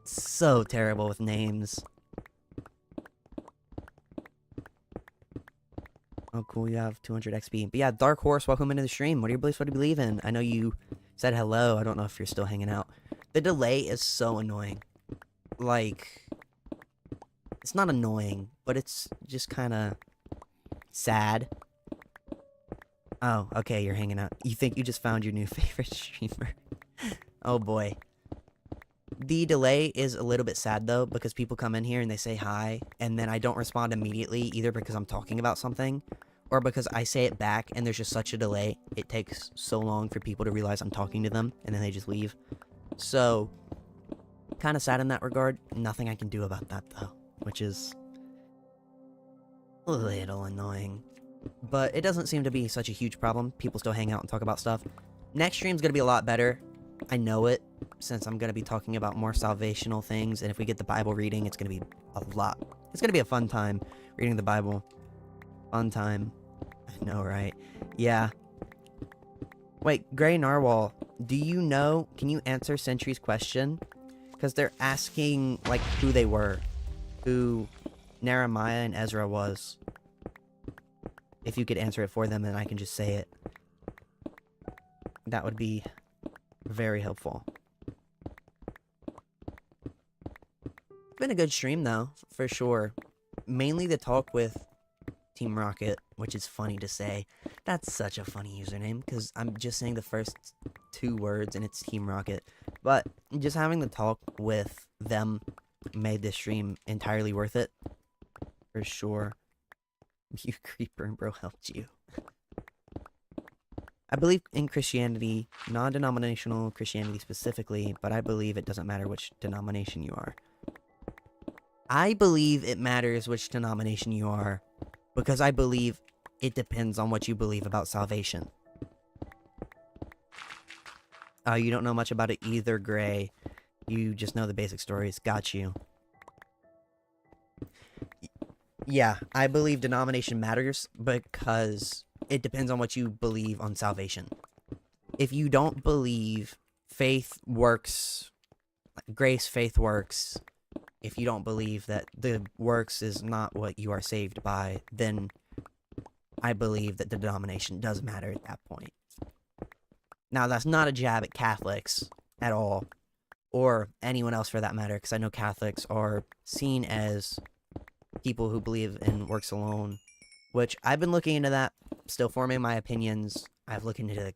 So terrible with names. Oh, cool, you have 200 XP. But yeah, Dark Horse, welcome into the stream. What are your beliefs? What do you believe in? I know you said hello. I don't know if you're still hanging out. The delay is so annoying. Like, it's not annoying, but it's just kind of sad. Oh, okay, you're hanging out. You think you just found your new favorite streamer. Oh, boy. The delay is a little bit sad, though, because people come in here and they say hi, and then I don't respond immediately, either because I'm talking about something, or because I say it back, and there's just such a delay. It takes so long for people to realize I'm talking to them, and then they just leave. So, kind of sad in that regard. Nothing I can do about that, though, which is a little annoying. But it doesn't seem to be such a huge problem. People still hang out and talk about stuff. Next stream's gonna be a lot better. I know it, since I'm going to be talking about more salvational things, and if we get the Bible reading, it's going to be a lot. It's going to be a fun time reading the Bible. Fun time. I know, right? Yeah. Wait, Grey Narwhal, do you know, can you answer Sentry's question? Because they're asking, like, who they were. Who Nehemiah and Ezra was. If you could answer it for them, then I can just say it. That would be very helpful. It's been a good stream, though, for sure. Mainly the talk with Team Rocket, which is funny to say. That's such a funny username, because I'm just saying the first 2 words, and it's Team Rocket. But just having the talk with them made this stream entirely worth it. For sure. You creeper and bro helped you. I believe in Christianity, non-denominational Christianity specifically, but I believe it doesn't matter which denomination you are. I believe it matters which denomination you are, because I believe it depends on what you believe about salvation. You don't know much about it either, Gray. You just know the basic stories. Got you. Yeah, I believe denomination matters because it depends on what you believe on salvation. If you don't believe faith works, grace, faith works, if you don't believe that the works is not what you are saved by, then I believe that the denomination does matter at that point. Now, that's not a jab at Catholics at all, or anyone else for that matter, because I know Catholics are seen as people who believe in works alone, which I've been looking into that, still forming my opinions. I've looked into the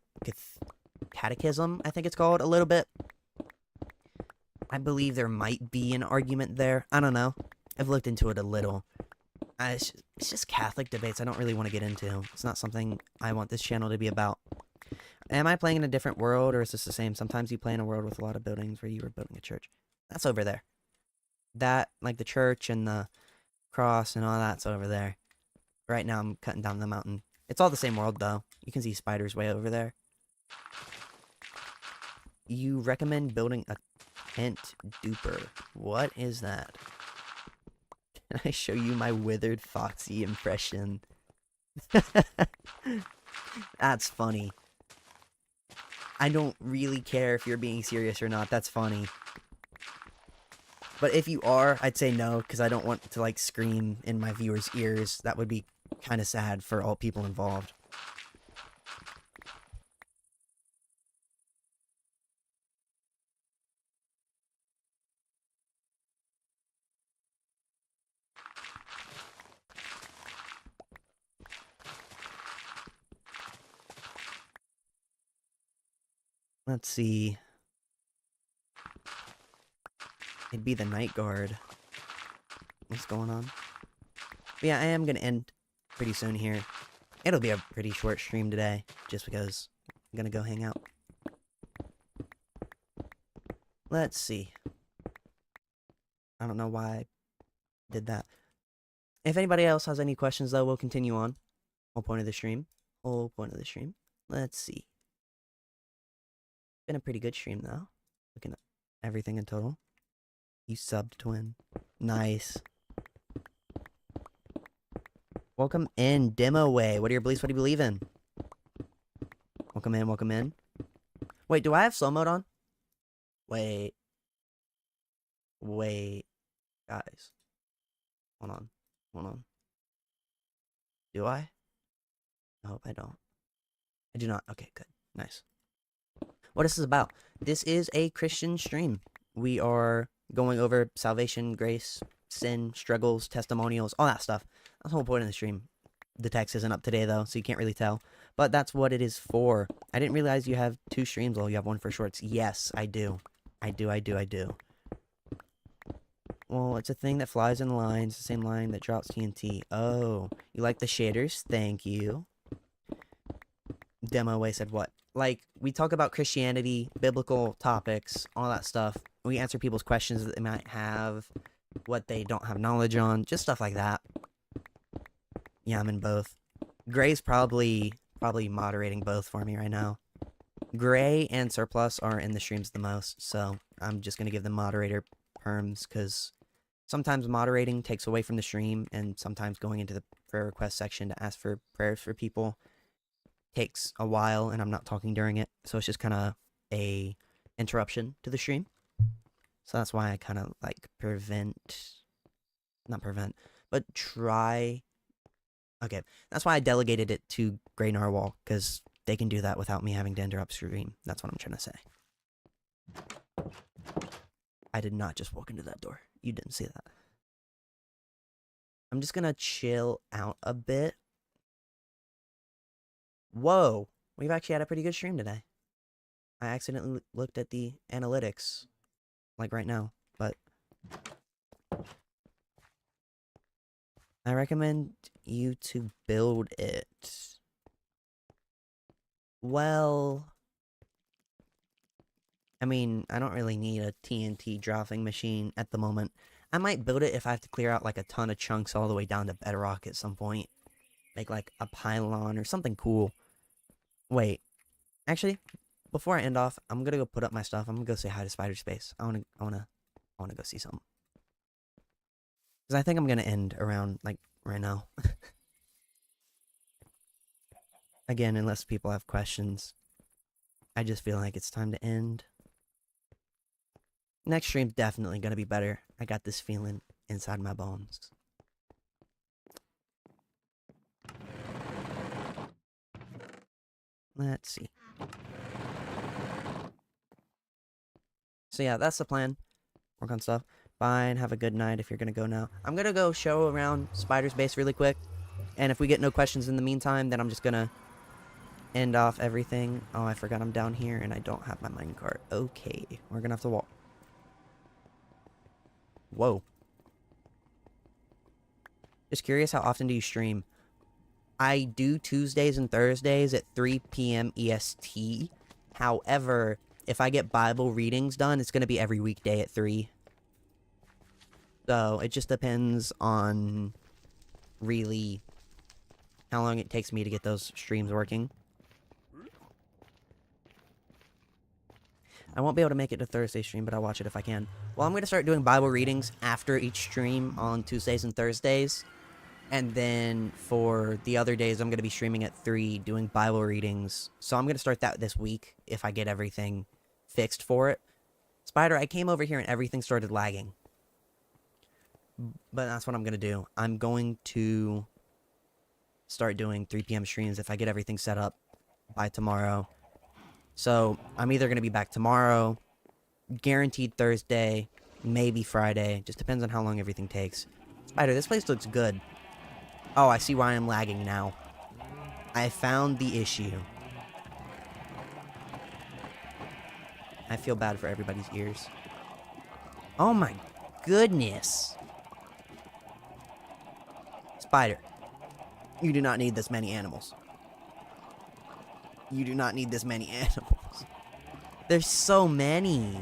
catechism, I think it's called, a little bit. I believe there might be an argument there. I don't know. I've looked into it a little. It's just Catholic debates I don't really want to get into. It's not something I want this channel to be about. Am I playing in a different world, or is this the same? Sometimes you play in a world with a lot of buildings where you were building a church. That's over there. That, like the church and the cross and all that's over there. Right now I'm cutting down the mountain. It's all the same world, though. You can see spiders way over there. You recommend building a tent duper. What is that? Can I show you my withered Foxy impression? That's funny. I don't really care if you're being serious or not. That's funny. But if you are, I'd say no, because I don't want to, like, scream in my viewers' ears. That would be kind of sad for all people involved. Let's see. It'd be the night guard. What's going on? But yeah, I am going to end pretty soon here. It'll be a pretty short stream today, just because I'm going to go hang out. Let's see. I don't know why I did that. If anybody else has any questions, though, we'll continue on. Whole point of the stream. Whole point of the stream. Let's see. Been a pretty good stream, though. Looking at everything in total. You subbed, twin. Nice. Welcome in, Demo Way. What are your beliefs? What do you believe in? Welcome in, welcome in. Wait, do I have slow mode on? Wait. Wait. Guys. Hold on. Hold on. Do I? I hope I don't. I do not. Okay, good. Nice. What this is about. This is a Christian stream. We are going over salvation, grace, sin, struggles, testimonials, all that stuff. That's the whole point of the stream. The text isn't up today, though, so you can't really tell. But that's what it is for. I didn't realize you have 2 streams. Well, you have one for shorts. Yes, I do. I do. Well, it's a thing that flies in lines. The same line that drops TNT. Oh, you like the shaders? Thank you. Demo Way said what? Like, we talk about Christianity, biblical topics, all that stuff. We answer people's questions that they might have, what they don't have knowledge on, just stuff like that. Yeah, I'm in both. Gray's probably moderating both for me right now. Gray and Surplus are in the streams the most, so I'm just going to give them moderator perms, because sometimes moderating takes away from the stream, and sometimes going into the prayer request section to ask for prayers for people takes a while, and I'm not talking during it, so it's just kind of a interruption to the stream. So that's why I kind of like try. Okay, that's why I delegated it to Grey Narwhal, because they can do that without me having to interrupt stream. That's what I'm trying to say. I did not just walk into that door. You didn't see that. I'm just gonna chill out a bit. Whoa, we've actually had a pretty good stream today. I accidentally looked at the analytics, like right now, but I recommend you to build it. Well, I mean, I don't really need a TNT dropping machine at the moment. I might build it if I have to clear out like a ton of chunks all the way down to bedrock at some point. Make like a pylon or something cool. Wait, actually, before I end off, I'm gonna go put up my stuff. I'm gonna go say hi to Spider Space. I wanna go see something. Because I think I'm gonna end around like right now. Again, unless people have questions, I just feel like it's time to end. Next stream's definitely gonna be better. I got this feeling inside my bones. Let's see. So yeah, that's the plan. Work on stuff. Fine, have a good night if you're gonna go now. I'm gonna go show around Spider's base really quick. And if we get no questions in the meantime, then I'm just gonna end off everything. Oh, I forgot I'm down here and I don't have my minecart. Okay, we're gonna have to walk. Whoa. Just curious, how often do you stream? I do Tuesdays and Thursdays at 3 p.m. EST. However, if I get Bible readings done, it's going to be every weekday at 3. So, it just depends on really how long it takes me to get those streams working. I won't be able to make it to Thursday stream, but I'll watch it if I can. Well, I'm going to start doing Bible readings after each stream on Tuesdays and Thursdays. And then for the other days, I'm going to be streaming at 3 doing Bible readings. So I'm going to start that this week if I get everything fixed for it. Spider, I came over here and everything started lagging. But that's what I'm going to do. I'm going to start doing 3 p.m. streams if I get everything set up by tomorrow. So I'm either going to be back tomorrow, guaranteed Thursday, maybe Friday. Just depends on how long everything takes. Spider, this place looks good. Oh, I see why I'm lagging now. I found the issue. I feel bad for everybody's ears. Oh my goodness. Spider, you do not need this many animals. You do not need this many animals. There's so many.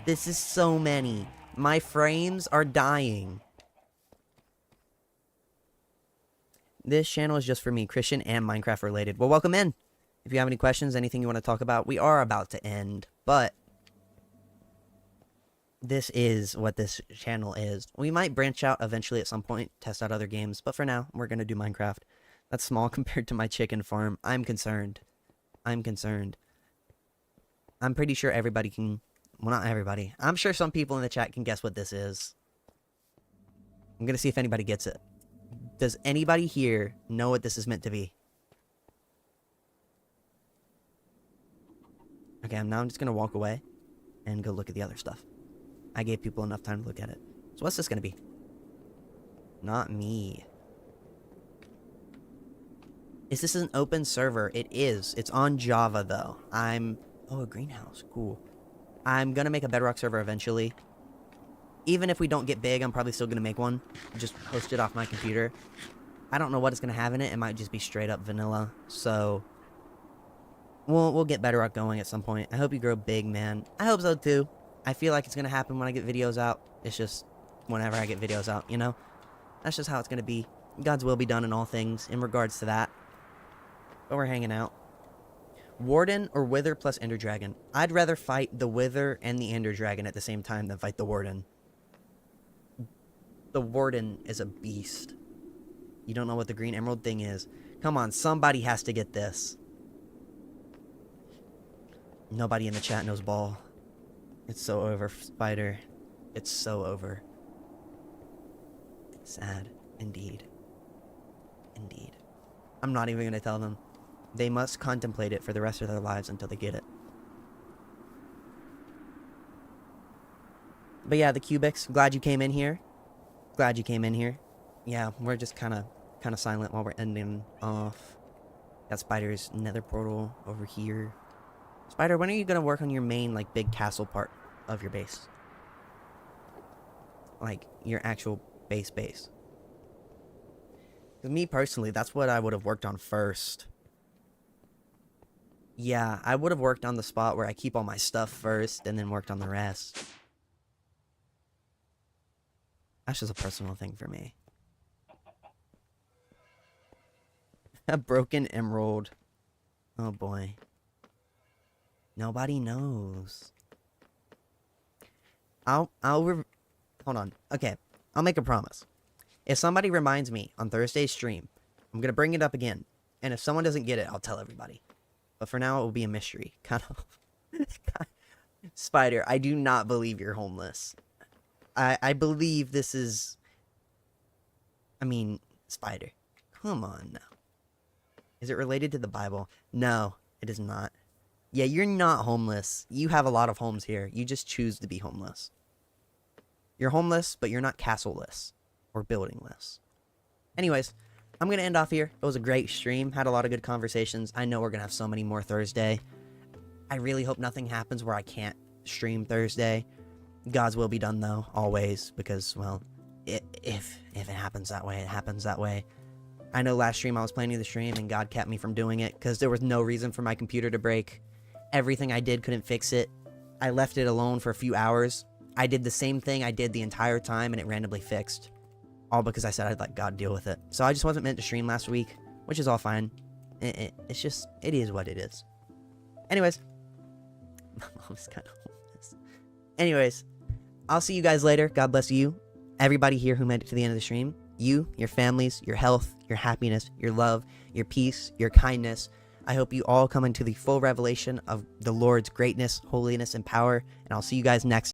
This is so many. My frames are dying. This channel is just for me, Christian and Minecraft related. Well, welcome in. If you have any questions, anything you want to talk about, we are about to end, but this is what this channel is. We might branch out eventually at some point, test out other games, but for now, we're going to do Minecraft. That's small compared to my chicken farm. I'm concerned. I'm concerned. I'm pretty sure everybody can... Well, not everybody. I'm sure some people in the chat can guess what this is. I'm going to see if anybody gets it. Does anybody here know what this is meant to be? Okay, now I'm just going to walk away and go look at the other stuff. I gave people enough time to look at it. So what's this going to be? Not me. Is this an open server? It is. It's on Java, though. Oh, a greenhouse. Cool. I'm going to make a Bedrock server eventually. Even if we don't get big, I'm probably still going to make one. Just host it off my computer. I don't know what it's going to have in it. It might just be straight up vanilla. So, we'll get Bedrock going at some point. I hope you grow big, man. I hope so, too. I feel like it's going to happen when I get videos out. It's just whenever I get videos out, you know? That's just how it's going to be. God's will be done in all things in regards to that. But we're hanging out. Warden or Wither plus Ender Dragon? I'd rather fight the Wither and the Ender Dragon at the same time than fight the Warden. The Warden is a beast. You don't know what the green emerald thing is. Come on, somebody has to get this. Nobody in the chat knows ball. It's so over, Spider. It's so over. Sad. Indeed. Indeed. I'm not even going to tell them. They must contemplate it for the rest of their lives until they get it. But yeah, the Cubics. Glad you came in here. Glad you came in here. Yeah, we're just kind of silent while we're ending off. Got Spider's nether portal over here. Spider, when are you gonna work on your main, like, big castle part of your base? Like, your actual base. Because me personally, that's what I would have worked on first. Yeah, I would have worked on the spot where I keep all my stuff first and then worked on the rest. That's just a personal thing for me. A broken emerald. Oh boy. Nobody knows. Hold on. Okay, I'll make a promise. If somebody reminds me on Thursday's stream, I'm gonna bring it up again. And if someone doesn't get it, I'll tell everybody. But for now, it will be a mystery. Kind of. Spider, I do not believe you're homeless. I believe this is... I mean, Spider. Come on now. Is it related to the Bible? No, it is not. Yeah, you're not homeless. You have a lot of homes here. You just choose to be homeless. You're homeless, but you're not castleless or buildingless. Anyways, I'm going to end off here. It was a great stream. Had a lot of good conversations. I know we're going to have so many more Thursday. I really hope nothing happens where I can't stream Thursday. God's will be done, though, always, because, well, if it happens that way, it happens that way. I know last stream I was planning the stream, and God kept me from doing it, because there was no reason for my computer to break. Everything I did couldn't fix it. I left it alone for a few hours. I did the same thing I did the entire time, and it randomly fixed. All because I said I'd let God deal with it. So I just wasn't meant to stream last week, which is all fine. It's just, it is what it is. Anyways. My mom's kind of homeless. Anyways, I'll see you guys later. God bless you. Everybody here who made it to the end of the stream. You, your families, your health, your happiness, your love, your peace, your kindness. I hope you all come into the full revelation of the Lord's greatness, holiness, and power. And I'll see you guys next